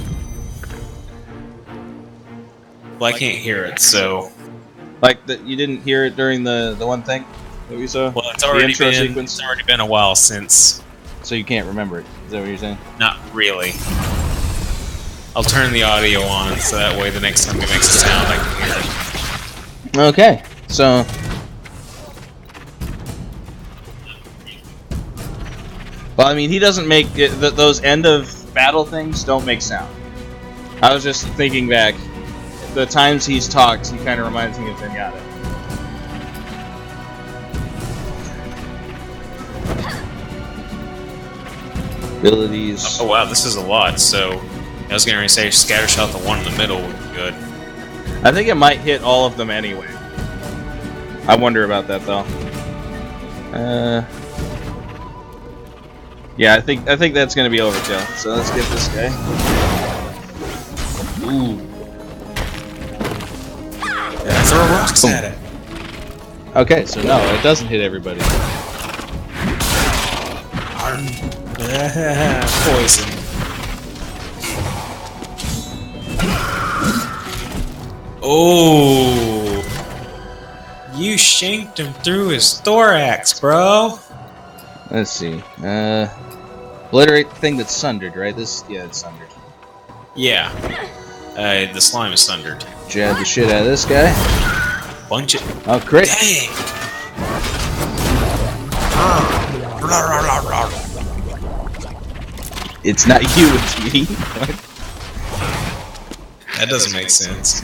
Well, I can't hear it, so... Like, you didn't hear it during the one thing that we saw? Well, the intro sequence? It's already been a while since... So you can't remember it. Is that what you're saying? Not really. I'll turn the audio on, so that way the next time it makes a sound, I can hear it. Okay, so... Well, I mean, he doesn't make... those end of battle things don't make sound. I was just thinking back. The times he's talked, he kind of reminds me of Zenyatta. Abilities. Oh wow, this is a lot, so... I was going to say Scattershot, the one in the middle, would be good. I think it might hit all of them anyway. I wonder about that, though. Yeah, I think that's going to be overkill. So let's get this guy. Ooh. Yeah, throw rocks at it. Okay, so no, it doesn't hit everybody. Poison. Oh, you shanked him through his thorax, bro. Let's see. Obliterate the thing that's sundered, right? Yeah, it's sundered. Yeah. The slime is sundered. Jab the shit out of this guy. Bunch it. Oh, crit. Dang. It's not you, it's me. That doesn't make sense.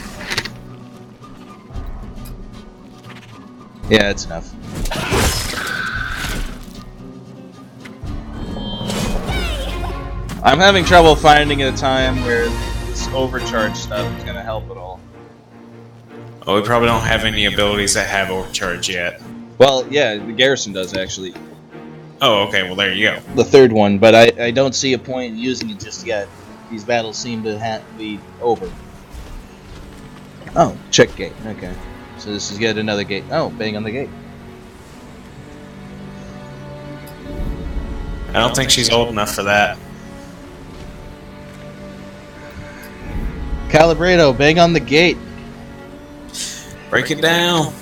Yeah, it's enough. I'm having trouble finding a time where this overcharge stuff is going to help at all. Oh, we probably don't have any abilities that have overcharge yet. Well, yeah, the Garrison does, actually. Oh, okay, well there you go. The third one, but I don't see a point in using it just yet. These battles seem to be over. Oh, check gate, okay. So this is yet another gate. Oh, bang on the gate. I don't think she's old enough for that. Calibrato, bang on the gate. Break it down.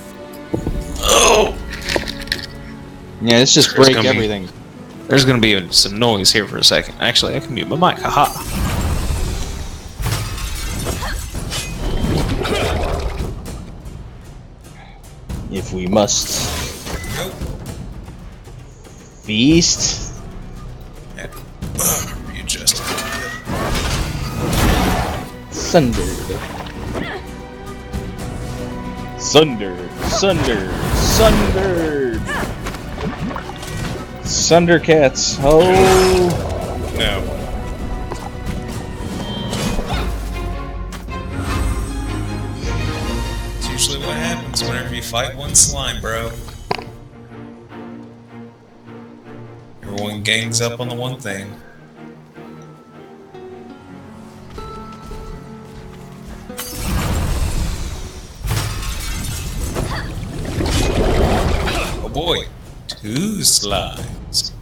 Oh! Yeah, let's just break everything. There's gonna be some noise here for a second. Actually, I can mute my mic. Haha. If we must feast. Readjust. Sundered. Sundered. Sundered. Sundered. Sundercats. Oh. No. It's usually what happens whenever you fight one slime, bro. Everyone gangs up on the one thing. Oh boy, 2 slimes.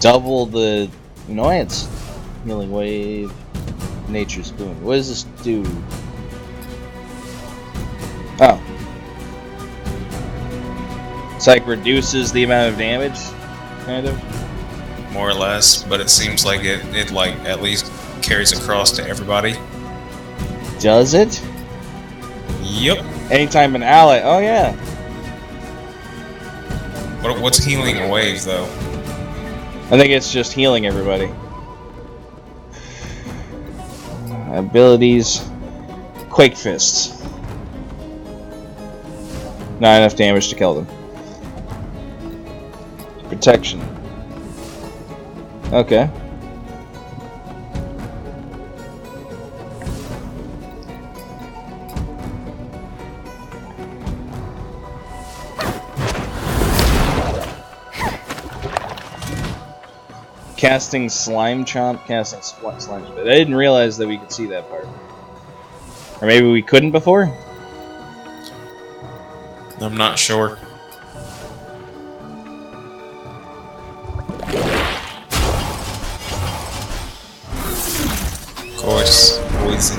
Double the annoyance. Healing wave. Nature's boon. What does this do? Oh. It's like reduces the amount of damage, kind of. More or less, but it seems like it like at least carries across to everybody. Does it? Yep. Anytime an ally. Oh yeah. What's healing wave though? I think it's just healing everybody. Abilities. Quake fists. Not enough damage to kill them. Protection. Okay. Casting slime chomp, casting slime chomp. I didn't realize that we could see that part. Or maybe we couldn't before? I'm not sure. Of course, poison.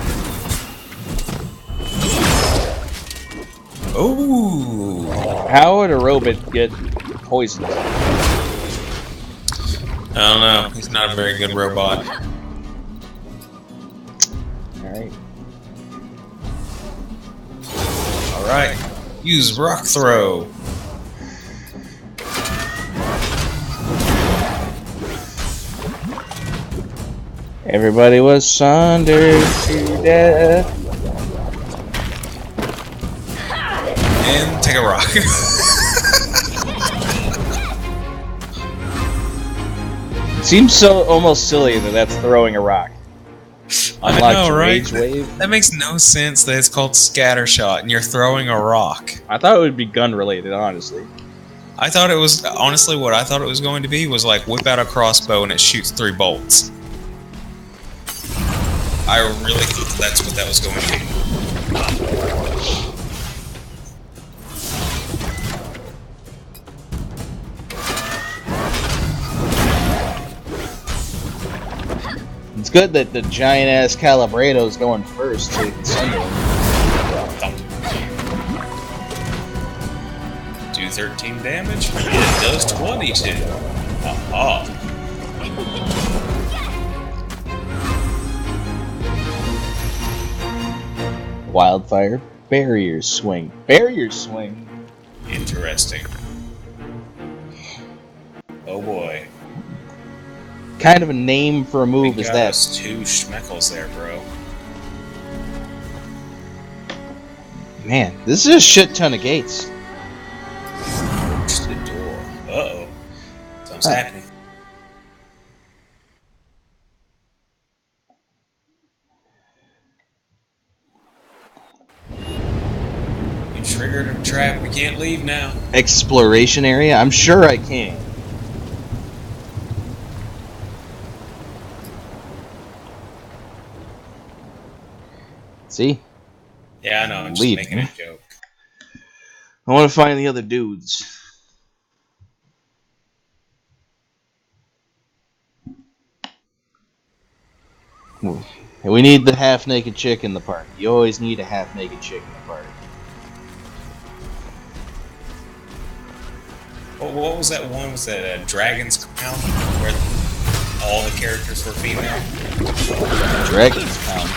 Oh! How would a robot get poisoned? I don't know. He's not a very good robot. Alright. Alright. Use rock throw. Everybody was sundered to death. And take a rock. Seems so almost silly that that's throwing a rock. I Unlocked know, right? Rage Wave. That makes no sense that it's called scatter shot and you're throwing a rock. I thought it would be gun related, honestly. I thought it was, honestly, what I thought it was going to be was like whip out a crossbow and it shoots 3 bolts. I really thought that's what that was going to be. It's good that the giant ass Calibrato is going first so you can send it. Do 13 damage? It does 22. Aha. Wildfire. Barrier swing. Barrier swing? Interesting. Oh boy. Kind of a name for a move is that? 2 schmeckles there, bro. Man, this is a shit ton of gates. Approach the door. Uh-oh. Something's happening. You triggered a trap. We can't leave now. Exploration area? I'm sure I can. See? Yeah, I know. I'm just Leave. making a joke. I want to find the other dudes. We need the half-naked chick in the party. You always need a half-naked chick in the party. What was that one? Was that Dragon's Crown? Where all the characters were female? Dragon's Crown.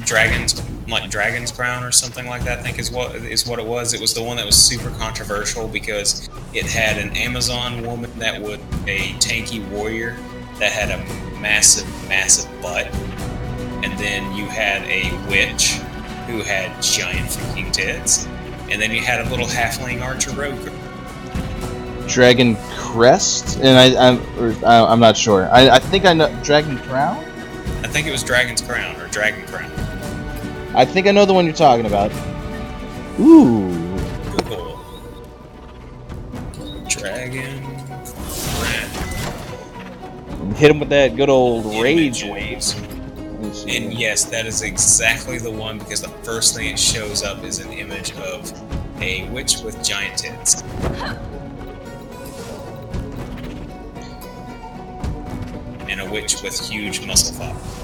Dragon's Crown or something like that, I think is what it was. It was the one that was super controversial because it had an Amazon woman that would a tanky warrior that had a massive butt, and then you had a witch who had giant freaking tits, and then you had a little halfling archer rogue. Dragon Crest, and I'm not sure. I think I know Dragon Crown. I think it was Dragon's Crown or Dragon Crown. I think I know the one you're talking about. Ooh. Google. Dragon Crown. Hit him with that good old rage waves. And yes, that is exactly the one, because the first thing it shows up is an image of a witch with giant tits. And a witch with huge muscle thighs.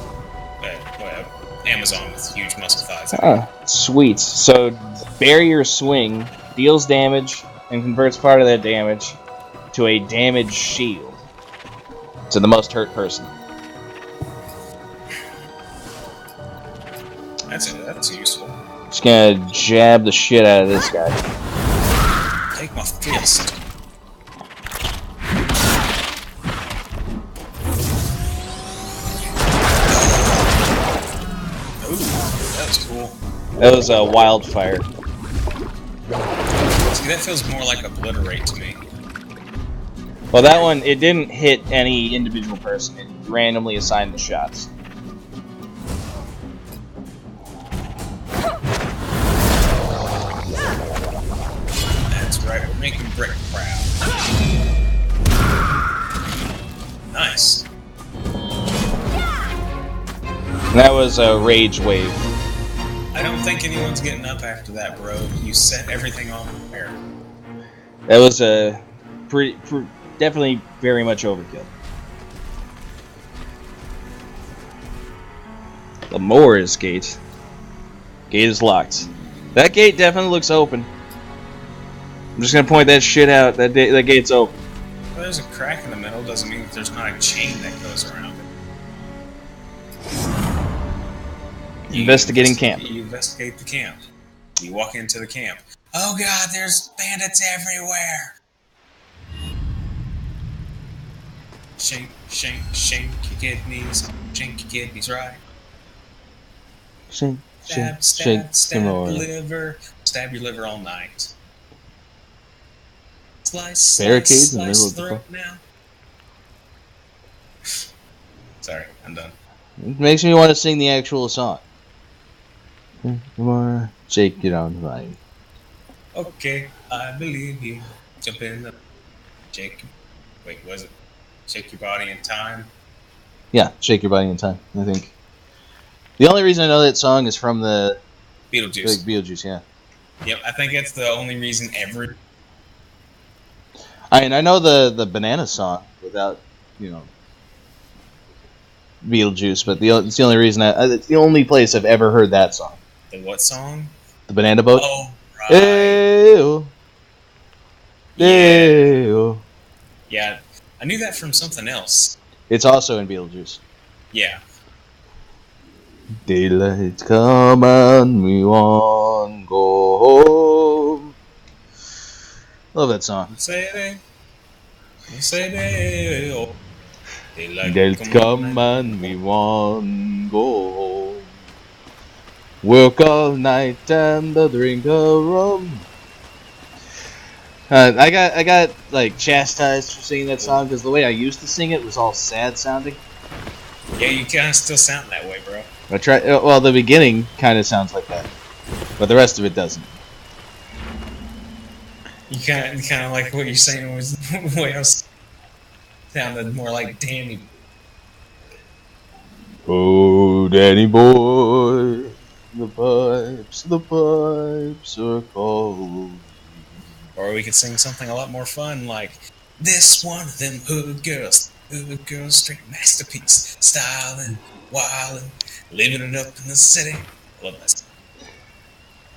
Amazon with huge muscle thighs. Sweet. So, barrier swing deals damage and converts part of that damage to a damage shield to the most hurt person. That's useful. Just gonna jab the shit out of this guy. Take my fist. That was a wildfire. See, that feels more like obliterate to me. Well, that one, it didn't hit any individual person. It randomly assigned the shots. That's right, we're making Brick proud. Nice. That was a rage wave. I don't think anyone's getting up after that, bro. You set everything on fire. That was a definitely very much overkill. The Morris gate. Gate is locked. That gate definitely looks open. I'm just gonna point that shit out. That gate's open. Well, there's a crack in the middle. Doesn't mean that there's not a chain that goes around it. Investigating camp. You investigate the camp. You walk into the camp. Oh god, there's bandits everywhere! Shake, shake, shake your kidneys. Shake your kidneys right. Shake, Stab, shake, stab, stab your liver. Stab your liver all night. Slice, Barricades slice, in the middle slice of the throat now. Sorry, I'm done. It makes me want to sing the actual song. More, shake it on the line. Okay, I believe you. Jump in the shake. Wait, was it shake your body in time? Yeah, shake your body in time. I think the only reason I know that song is from the Beetlejuice. Beetlejuice, yeah. Yep, I think that's the only reason ever. I know the banana song without Beetlejuice, but it's the only reason it's the only place I've ever heard that song. The what song? The Banana Boat. Oh, right. Hey-oh. Hey-oh. Yeah, I knew that from something else. It's also in Beetlejuice. Yeah. Daylight come and we want go home. Love that song. Say Daylight come and we want go home. Work all night and a drink of rum. I got like chastised for singing that song because the way I used to sing it was all sad sounding. Yeah, you kind of still sound that way, bro. I try. Well, the beginning kind of sounds like that, but the rest of it doesn't. You kind of like what you're saying was the way I was sounded more like Danny. Oh, Danny boy, the pipes are cold. Or we could sing something a lot more fun, like this one of them hood girls, straight masterpiece, styling, wilding, living it up in the city. Love that.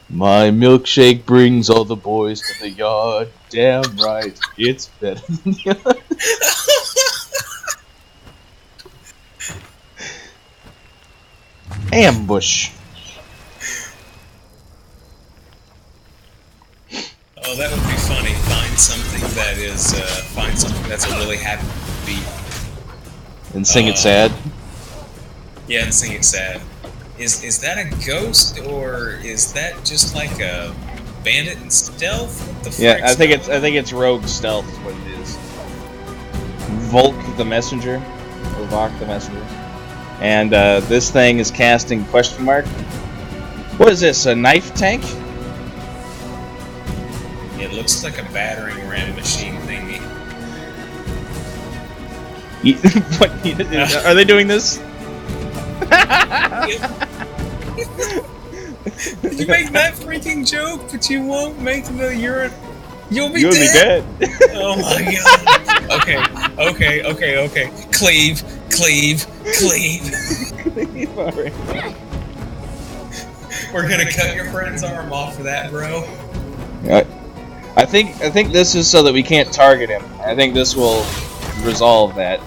My milkshake brings all the boys to the yard. Damn right, it's better than yours. Ambush. Oh, that would be funny. Find something that's a really happy beat. And sing it sad. Yeah, and sing it sad. Is that a ghost or is that just like a bandit in stealth? What the Yeah, frick's I think going on? it's rogue stealth is what it is. Volk the messenger, or Vok the messenger, and this thing is casting question mark. What is this? A knife tank? It looks like a battering ram machine thingy. What, are they doing this? You make that freaking joke, but you won't make the urine. You'll be You'll dead. be dead. Oh my god. Okay. Cleave. Alright. We're gonna cut your friend's arm off for that, bro. I think this is so that we can't target him. I think this will resolve that.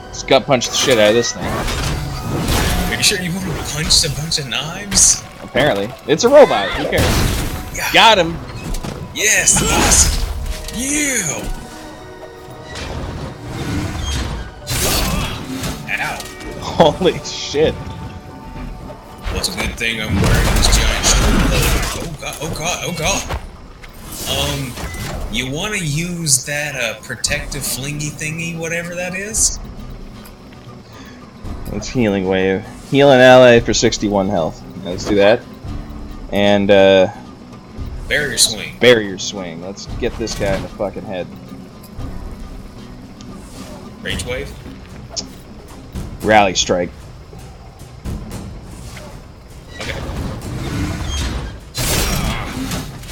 Just gut punch the shit out of this thing. Are you sure you want to punch a bunch of knives? Apparently. It's a robot. Who cares? Yeah. Got him. Yes, awesome. You. Ow. Holy shit. Well, it's a good thing I'm wearing this giant shoulder. Oh god. You want to use that protective flingy thingy, whatever that is? Let's healing wave. Heal an ally for 61 health. Let's do that. And Barrier swing. barrier swing. Let's get this guy in the fucking head. Rage wave. Rally strike. Okay.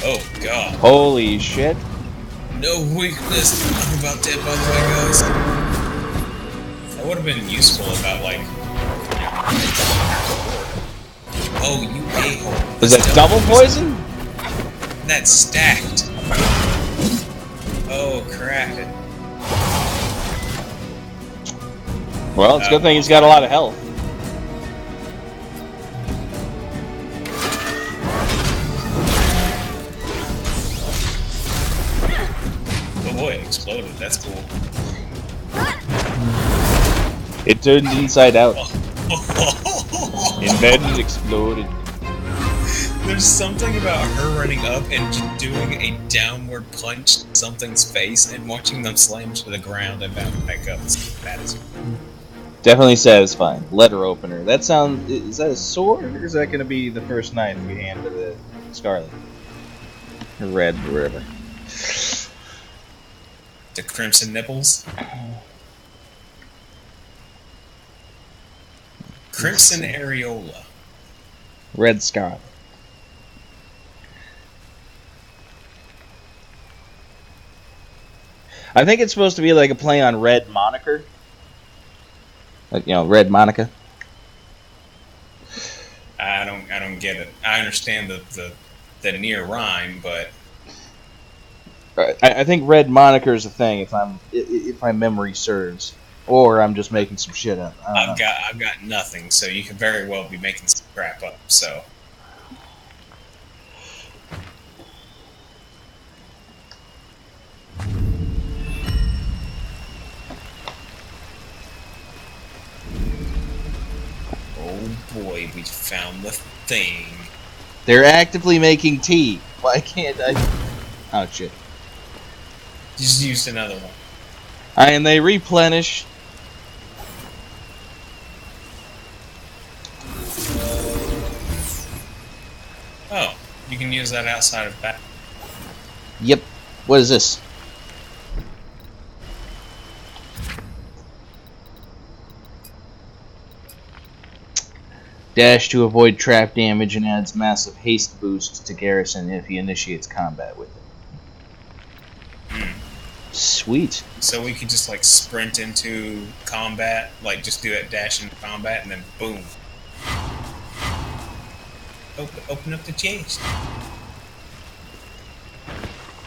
Oh god. Holy shit. No weakness. I'm about dead by the way, guys. That would have been useful about like. Oh, you a-hole. Is that double poison? That's stacked. Oh crap. Well, it's a good thing he's got a lot of health. Oh boy, it exploded. That's cool. It turned inside out. And then it exploded. There's something about her running up and just doing a downward punch to something's face and watching them slam to the ground and bounce back up. That is Definitely satisfying. Letter opener. That sounds... Is that a sword? Or is that going to be the first knife we hand to the Scarlet? Or red, or whatever. the crimson nipples. Crimson areola. Red Scarlet. I think it's supposed to be like a play on Red Moniker. Like, you know, Red Monica. I don't get it. I understand the near rhyme, but I think Red Moniker is a thing if my memory serves, or I'm just making some shit up. I've got nothing, so you could very well be making some crap up. So. Oh boy, we found the thing. They're actively making tea. Why can't I? Oh shit! Just used another one. And they replenish. Oh, you can use that outside of that. Yep. What is this? Dash to avoid trap damage and adds massive haste boost to Garrison if he initiates combat with it. Sweet. So we could just like sprint into combat, like just do that dash into combat, and then boom. Open up the chest.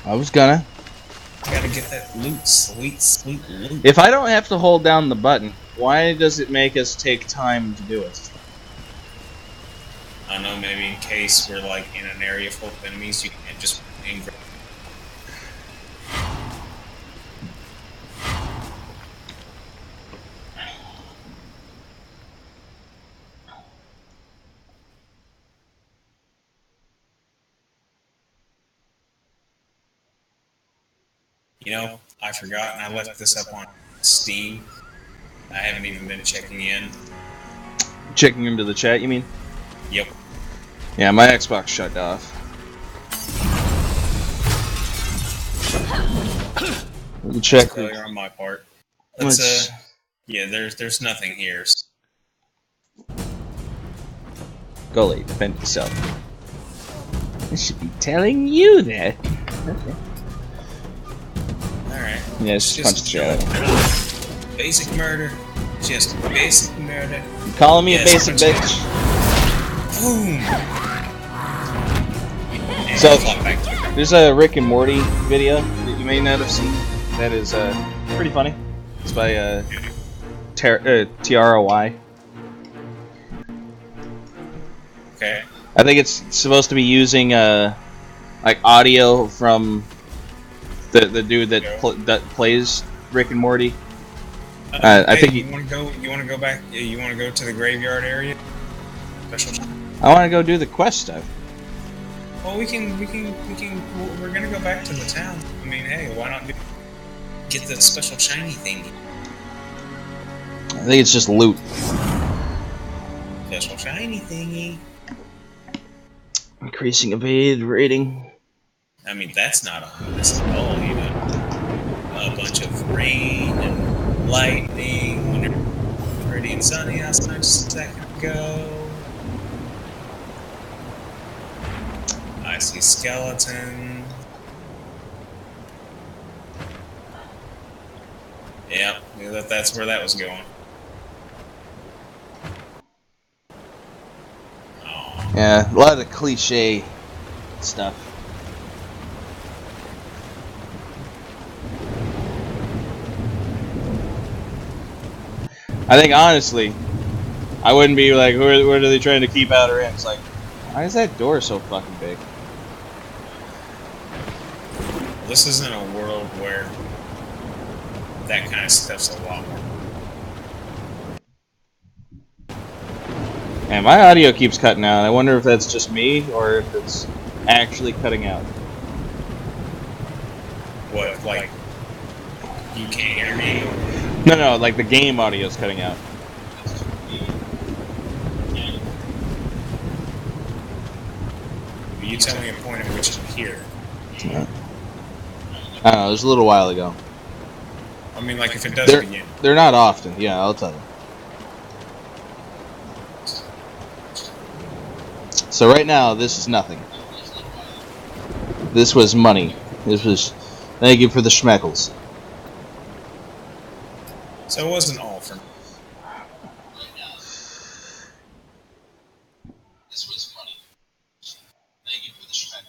I was gonna. Gotta get that loot, sweet loot. If I don't have to hold down the button, why does it make us take time to do it? I don't know, maybe in case we're like in an area full of enemies, you can just engrave. You know, I forgot and I left this up on Steam. I haven't even been checking in. Checking into the chat, you mean? Yep. Yeah, my Xbox shut off. Let me check. Failure on my part. Let's yeah, there's nothing here. Gully, defend yourself. I should be telling you that. Alright. Yeah, just punch the shit out of him. Basic murder. Just basic murder. You calling me a basic bitch? Boom! So, there's a Rick and Morty video that you may not have seen. That is pretty funny. It's by TROY. Okay. I think it's supposed to be using like audio from the dude that plays Rick and Morty. I think you want to go back. You want to go to the graveyard area. Special. I want to go do the quest stuff. Well, we're gonna go back to the town. I mean, hey, why not get the special shiny thing? I think it's just loot. Special shiny thingy. Increasing evade rating. I mean, that's not on this at all, you know. A bunch of rain and lightning. When it's pretty and sunny outside just a second ago. I see skeleton. Yep, knew that's where that was going. Oh. Yeah, a lot of cliche stuff. I think honestly, I wouldn't be like, what are they trying to keep out or in? It's like, why is that door so fucking big? This isn't a world where that kind of stuff's a lot more. And my audio keeps cutting out. I wonder if that's just me or if it's actually cutting out. What, like, you can't hear me? No, like the game audio is cutting out. You tell me a point at which I'm here. I don't know, it was a little while ago. I mean, like, if it does begin. They're not often, yeah, I'll tell you. So right now, this is nothing. This was money. This was, thank you for the schmeckles. So it wasn't all for me. This was money. Thank you for the schmeckles.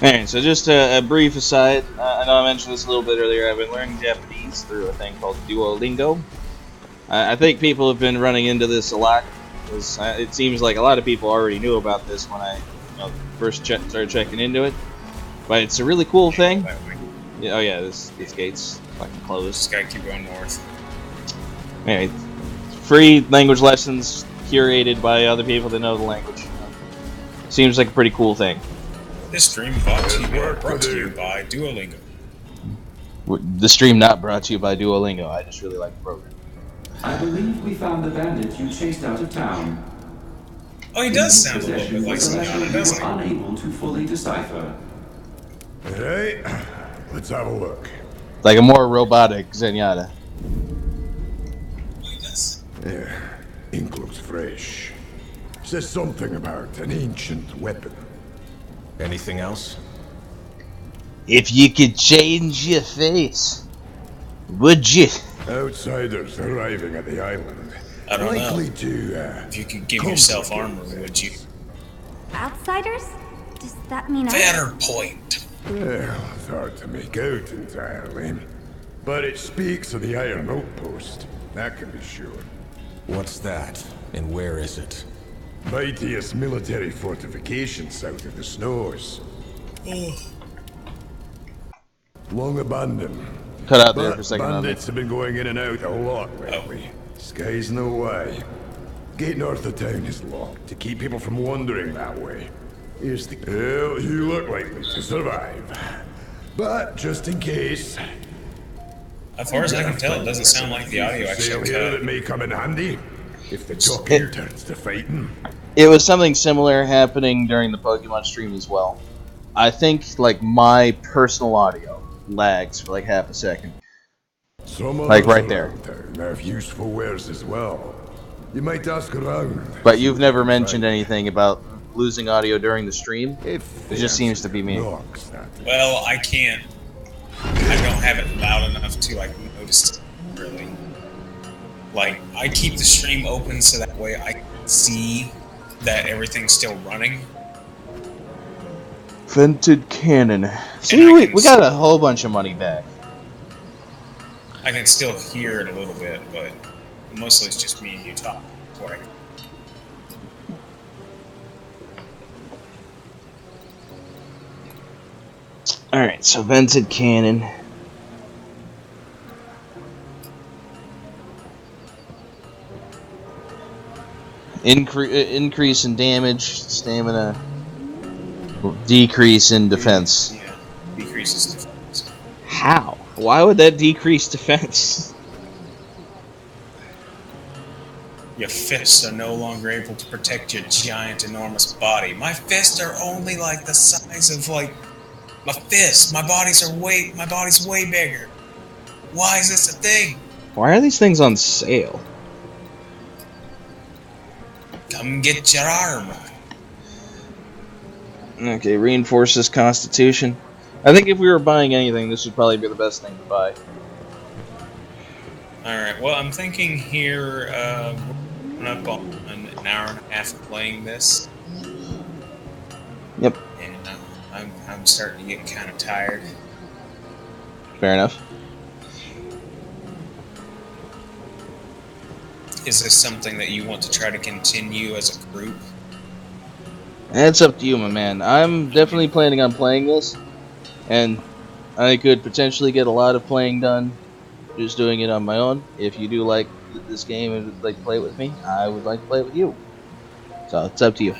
Alright, so just a brief aside. I know I mentioned this a little bit earlier. I've been learning Japanese through a thing called Duolingo. I think people have been running into this a lot. Because it seems like a lot of people already knew about this when I first started checking into it. But it's a really cool thing. Yeah, oh yeah, this gate's fucking closed. Just gotta keep going north. Anyway, free language lessons curated by other people that know the language. Seems like a pretty cool thing. This stream brought to you by Duolingo. The stream not brought to you by Duolingo. I just really like the program. I believe we found the bandit you chased out of town. Oh, he does sound a little bit like Zenyatta, doesn't he? Unable to fully decipher. Hey, let's have a look. Like a more robotic Zenyatta. Yeah, ink looks fresh. Says something about an ancient weapon. Anything else? If you could change your face, would you? Outsiders arriving at the island. I don't likely know. To, if you could give yourself armor, would you? Outsiders? Does that mean Fair point. Well, it's hard to make out entirely. But it speaks of the Iron Outpost. That can be sure. What's that? And where is it? Mightiest military fortification south of the snows. Long abandoned. Cut out there for a second. Bandits have been going in and out a lot lately. Sky's no way. Gate north of town is locked to keep people from wandering that way. Here's the... Well, you look likely to survive. But just in case... As far as I can tell, it doesn't sound like the audio Sail actually here cut. that may come in handy if the talking turns to fighting. It was something similar happening during the Pokemon stream as well. I think, like, my personal audio lags for like half a second. Some Like, others right there. around town have useful wares as well. You might ask around. But you've never mentioned anything about losing audio during the stream. If It just seems to be me. knocks, that is. Well, I can't. I don't have it loud enough to like notice it, really. Like, I keep the stream open so that way I can see that everything's still running. Vented cannon. See, we got a whole bunch of money back. I can still hear it a little bit, but mostly it's just me and you talk. Like, Alright, so vented cannon. Increase in damage, stamina, decrease in defense. yeah, decreases defense. How? Why would that decrease defense? Your fists are no longer able to protect your giant, enormous body. My fists are only like the size of like my fists. My body's way bigger. Why is this a thing? Why are these things on sale? Come get your armor. Okay, reinforces constitution. I think if we were buying anything, this would probably be the best thing to buy. Alright, well, I'm thinking here, we're up on an hour and a half of playing this. Yep, And I'm starting to get kind of tired. fair enough. Is this something that you want to try to continue as a group? That's up to you, my man. I'm definitely planning on playing this, and I could potentially get a lot of playing done just doing it on my own. If you do like this game and would like to play it with me, I would like to play it with you. So it's up to you.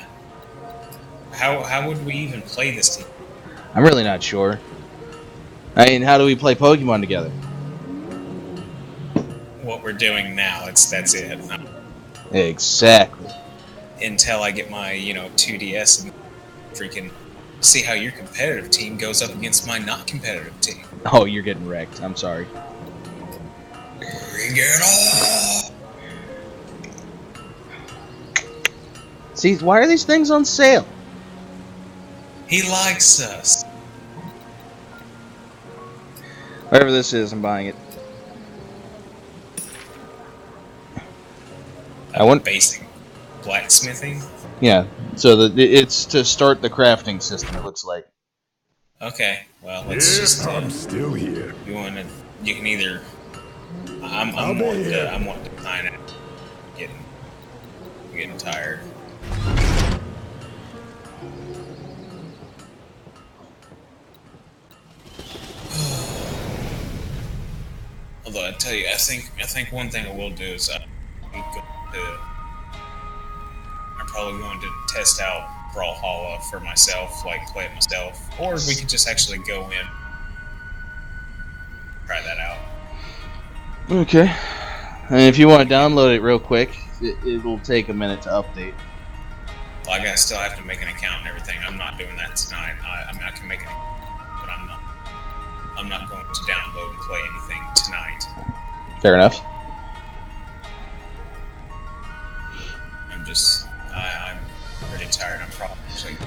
How would we even play this team? I'm really not sure. I mean, how do we play Pokemon together? What we're doing now, that's it. Exactly. Until I get my, 2DS and freaking see how your competitive team goes up against my not competitive team. Oh, you're getting wrecked. I'm sorry. Bring it on! See, why are these things on sale? He likes us. Whatever this is, I'm buying it. I want basic blacksmithing. Yeah, so it's to start the crafting system. It looks like. Okay, well, let's just. I'm still here. You can either. I'm wanting to design it. Getting tired. Although I tell you, I think one thing I will do is I'm probably going to test out Brawlhalla for myself, like play it myself, or we could just actually go in, try that out. Okay. And if you want to download it real quick, it'll take a minute to update. Like I still have to make an account and everything. I'm not doing that tonight. I mean, I can make an account, but I'm not going to download and play anything tonight. Fair enough. I'm pretty tired. I'm probably just like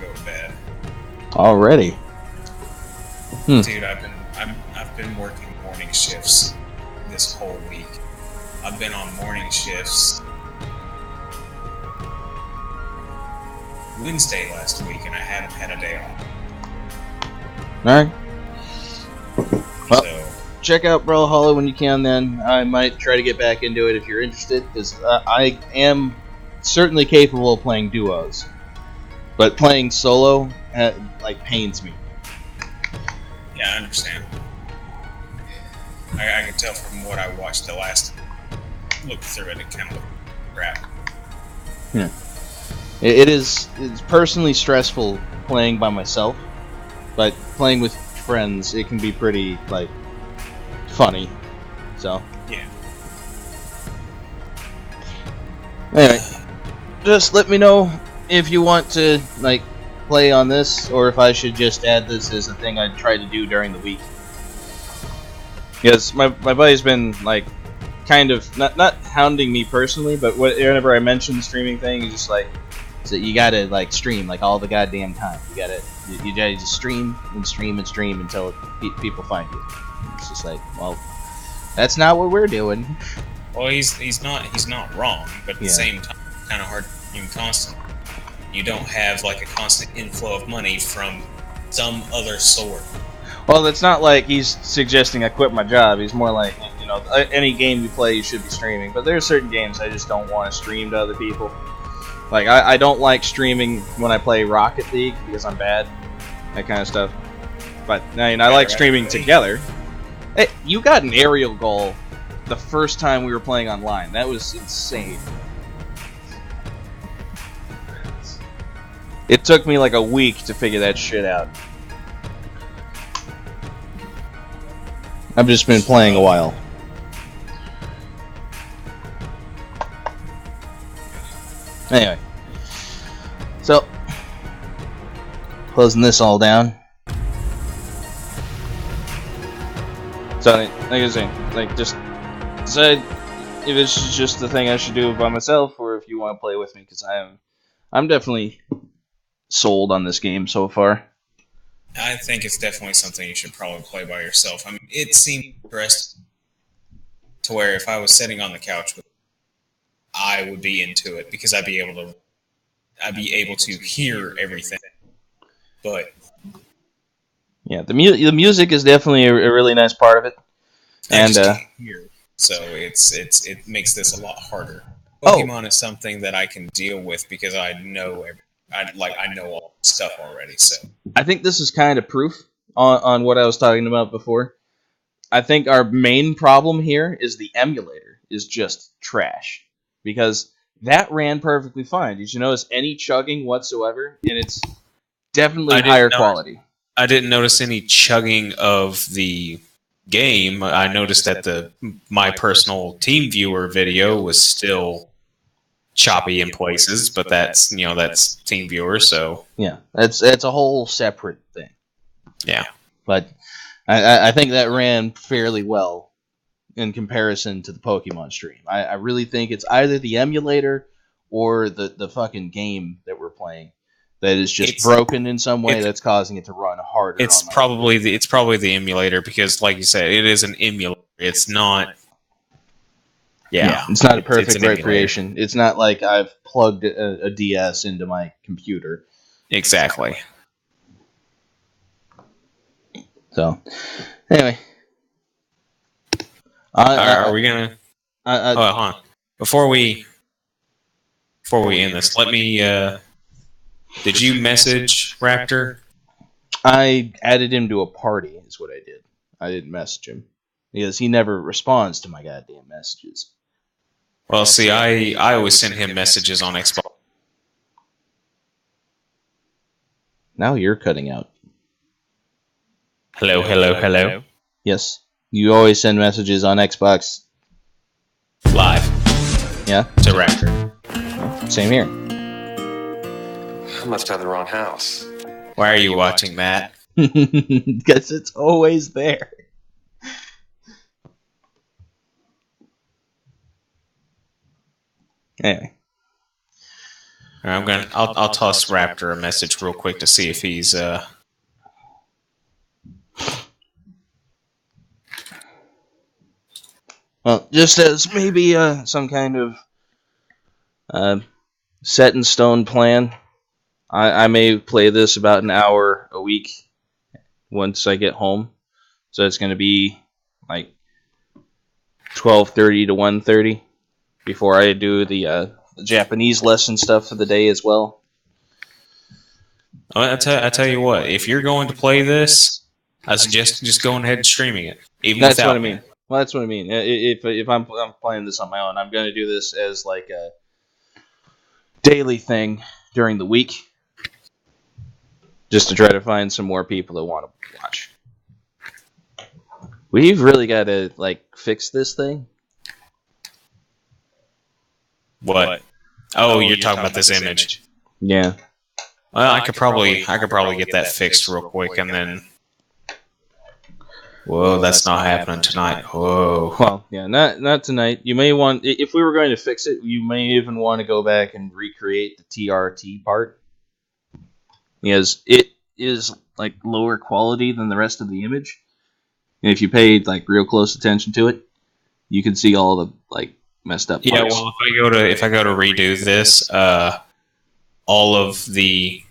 go to bed. Already. Dude, I've been working morning shifts this whole week. I've been on morning shifts Wednesday last week, and I haven't had a day off. Alright. Well, So check out Brawlhalla when you can then. I might try to get back into it if you're interested, because I am certainly capable of playing duos. But playing solo, pains me. yeah, I understand. I can tell from what I watched the last look through it and kind of look crap. Yeah. It's personally stressful playing by myself, but playing with friends, it can be pretty, like, funny. So. Yeah. Anyway, just let me know if you want to, like, play on this, or if I should just add this as a thing I'd try to do during the week. Because my buddy's been, like, kind of, not hounding me personally, but whenever I mention the streaming thing, he's just like, so you gotta, like, stream, like, all the goddamn time. You gotta just stream and stream and stream until people find you. It's just like, well, that's not what we're doing. Well, he's not wrong, but at the same time, it's kind of hard to stream constant. You don't have, like, a constant inflow of money from some other sort. Well, it's not like he's suggesting I quit my job. He's more like, you know, any game you play, you should be streaming. But there are certain games I just don't want to stream to other people. Like, I don't like streaming when I play Rocket League because I'm bad. That kind of stuff. But, I mean, I like streaming together. Hey, you got an aerial goal the first time we were playing online. That was insane. It took me like a week to figure that shit out. I've just been playing a while. Anyway. So, closing this all down. So, like I was saying, like, just decide if it's just the thing I should do by myself, or if you want to play with me, because I'm definitely sold on this game so far. I think it's definitely something you should probably play by yourself. I mean, it seemed interesting to where if I was sitting on the couch, I would be into it because I'd be able to hear everything. But yeah, the music is definitely a really nice part of it, and hear, so it makes this a lot harder. Pokemon is something that I can deal with because I know I know all the stuff already. So I think this is kind of proof on what I was talking about before. I think our main problem here is the emulator is just trash, because that ran perfectly fine. Did you notice any chugging whatsoever? And it's definitely higher quality. I didn't notice any chugging of the game. I noticed that my personal team viewer video was still choppy in places, but that's team viewer, so yeah, it's a whole separate thing. Yeah, but I think that ran fairly well in comparison to the Pokemon stream. I really think it's either the emulator or the fucking game that we're playing that is just broken in some way that's causing it to run harder. It's probably the emulator, because, like you said, it is an emulator. It's not. Yeah, it's not a perfect recreation. It's not like I've plugged a DS into my computer. Exactly. So, anyway. Are we gonna? Hold on. Before we end this, let me. Did you message Raptor? I added him to a party. Is what I did. I didn't message him because he never responds to my goddamn messages. Well, see, I always send him messages on Xbox. Now you're cutting out. Hello. Yes, you always send messages on Xbox Live. Yeah. To Raptor. Same here. I must have the wrong house. Why are you watching, Matt? Because it's always there. Anyway. I'll toss Raptor a message real quick to see if he's Well, just as maybe some kind of set in stone plan, I may play this about an hour a week once I get home. So it's going to be like 12:30 to 1:30 before I do the Japanese lesson stuff for the day as well. I tell you what, if you're going to play this, I suggest just going ahead and streaming it. Even That's without what I mean. Well, that's what I mean. If I'm playing this on my own, I'm going to do this as like a daily thing during the week, just to try to find some more people that want to watch. We've really got to like fix this thing. What? Oh, you're talking about this image. Yeah. Well, I could probably get that fixed real quick, and then. Whoa, that's not happening tonight. Whoa. Well, yeah, not tonight. You may want, if we were going to fix it, you may even want to go back and recreate the TRT part, because it is like lower quality than the rest of the image. And if you paid like real close attention to it, you can see all the like messed up parts. Yeah, well, if I go to redo this, all of the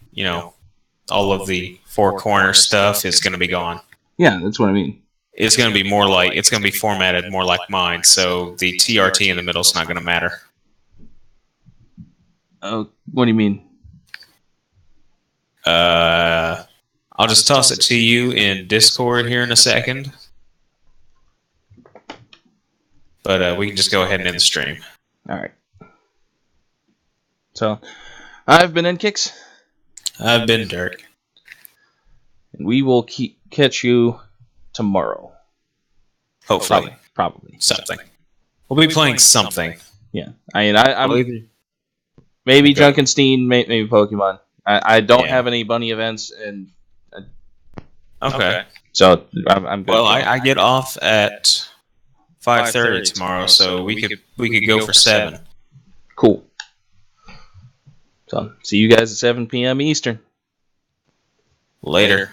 four corner stuff is going to be gone. Yeah, that's what I mean. It's going to be it's going to be formatted more like mine, so the TRT in the middle is not going to matter. Oh, what do you mean? I'll just toss it to you in Discord here in a second. But we can just go ahead and end the stream. All right. So, I've been Nkix. I've been Dirk. And we will catch you tomorrow. Hopefully. Probably. Something. We'll be playing something. Yeah. I mean, I'm maybe Junkenstein, maybe Pokemon. I don't have any bunny events, and okay. So I'm good. Well, I get off at 5:30 tomorrow, so we could go for 7. Cool. So see you guys at 7 p.m. Eastern. Later.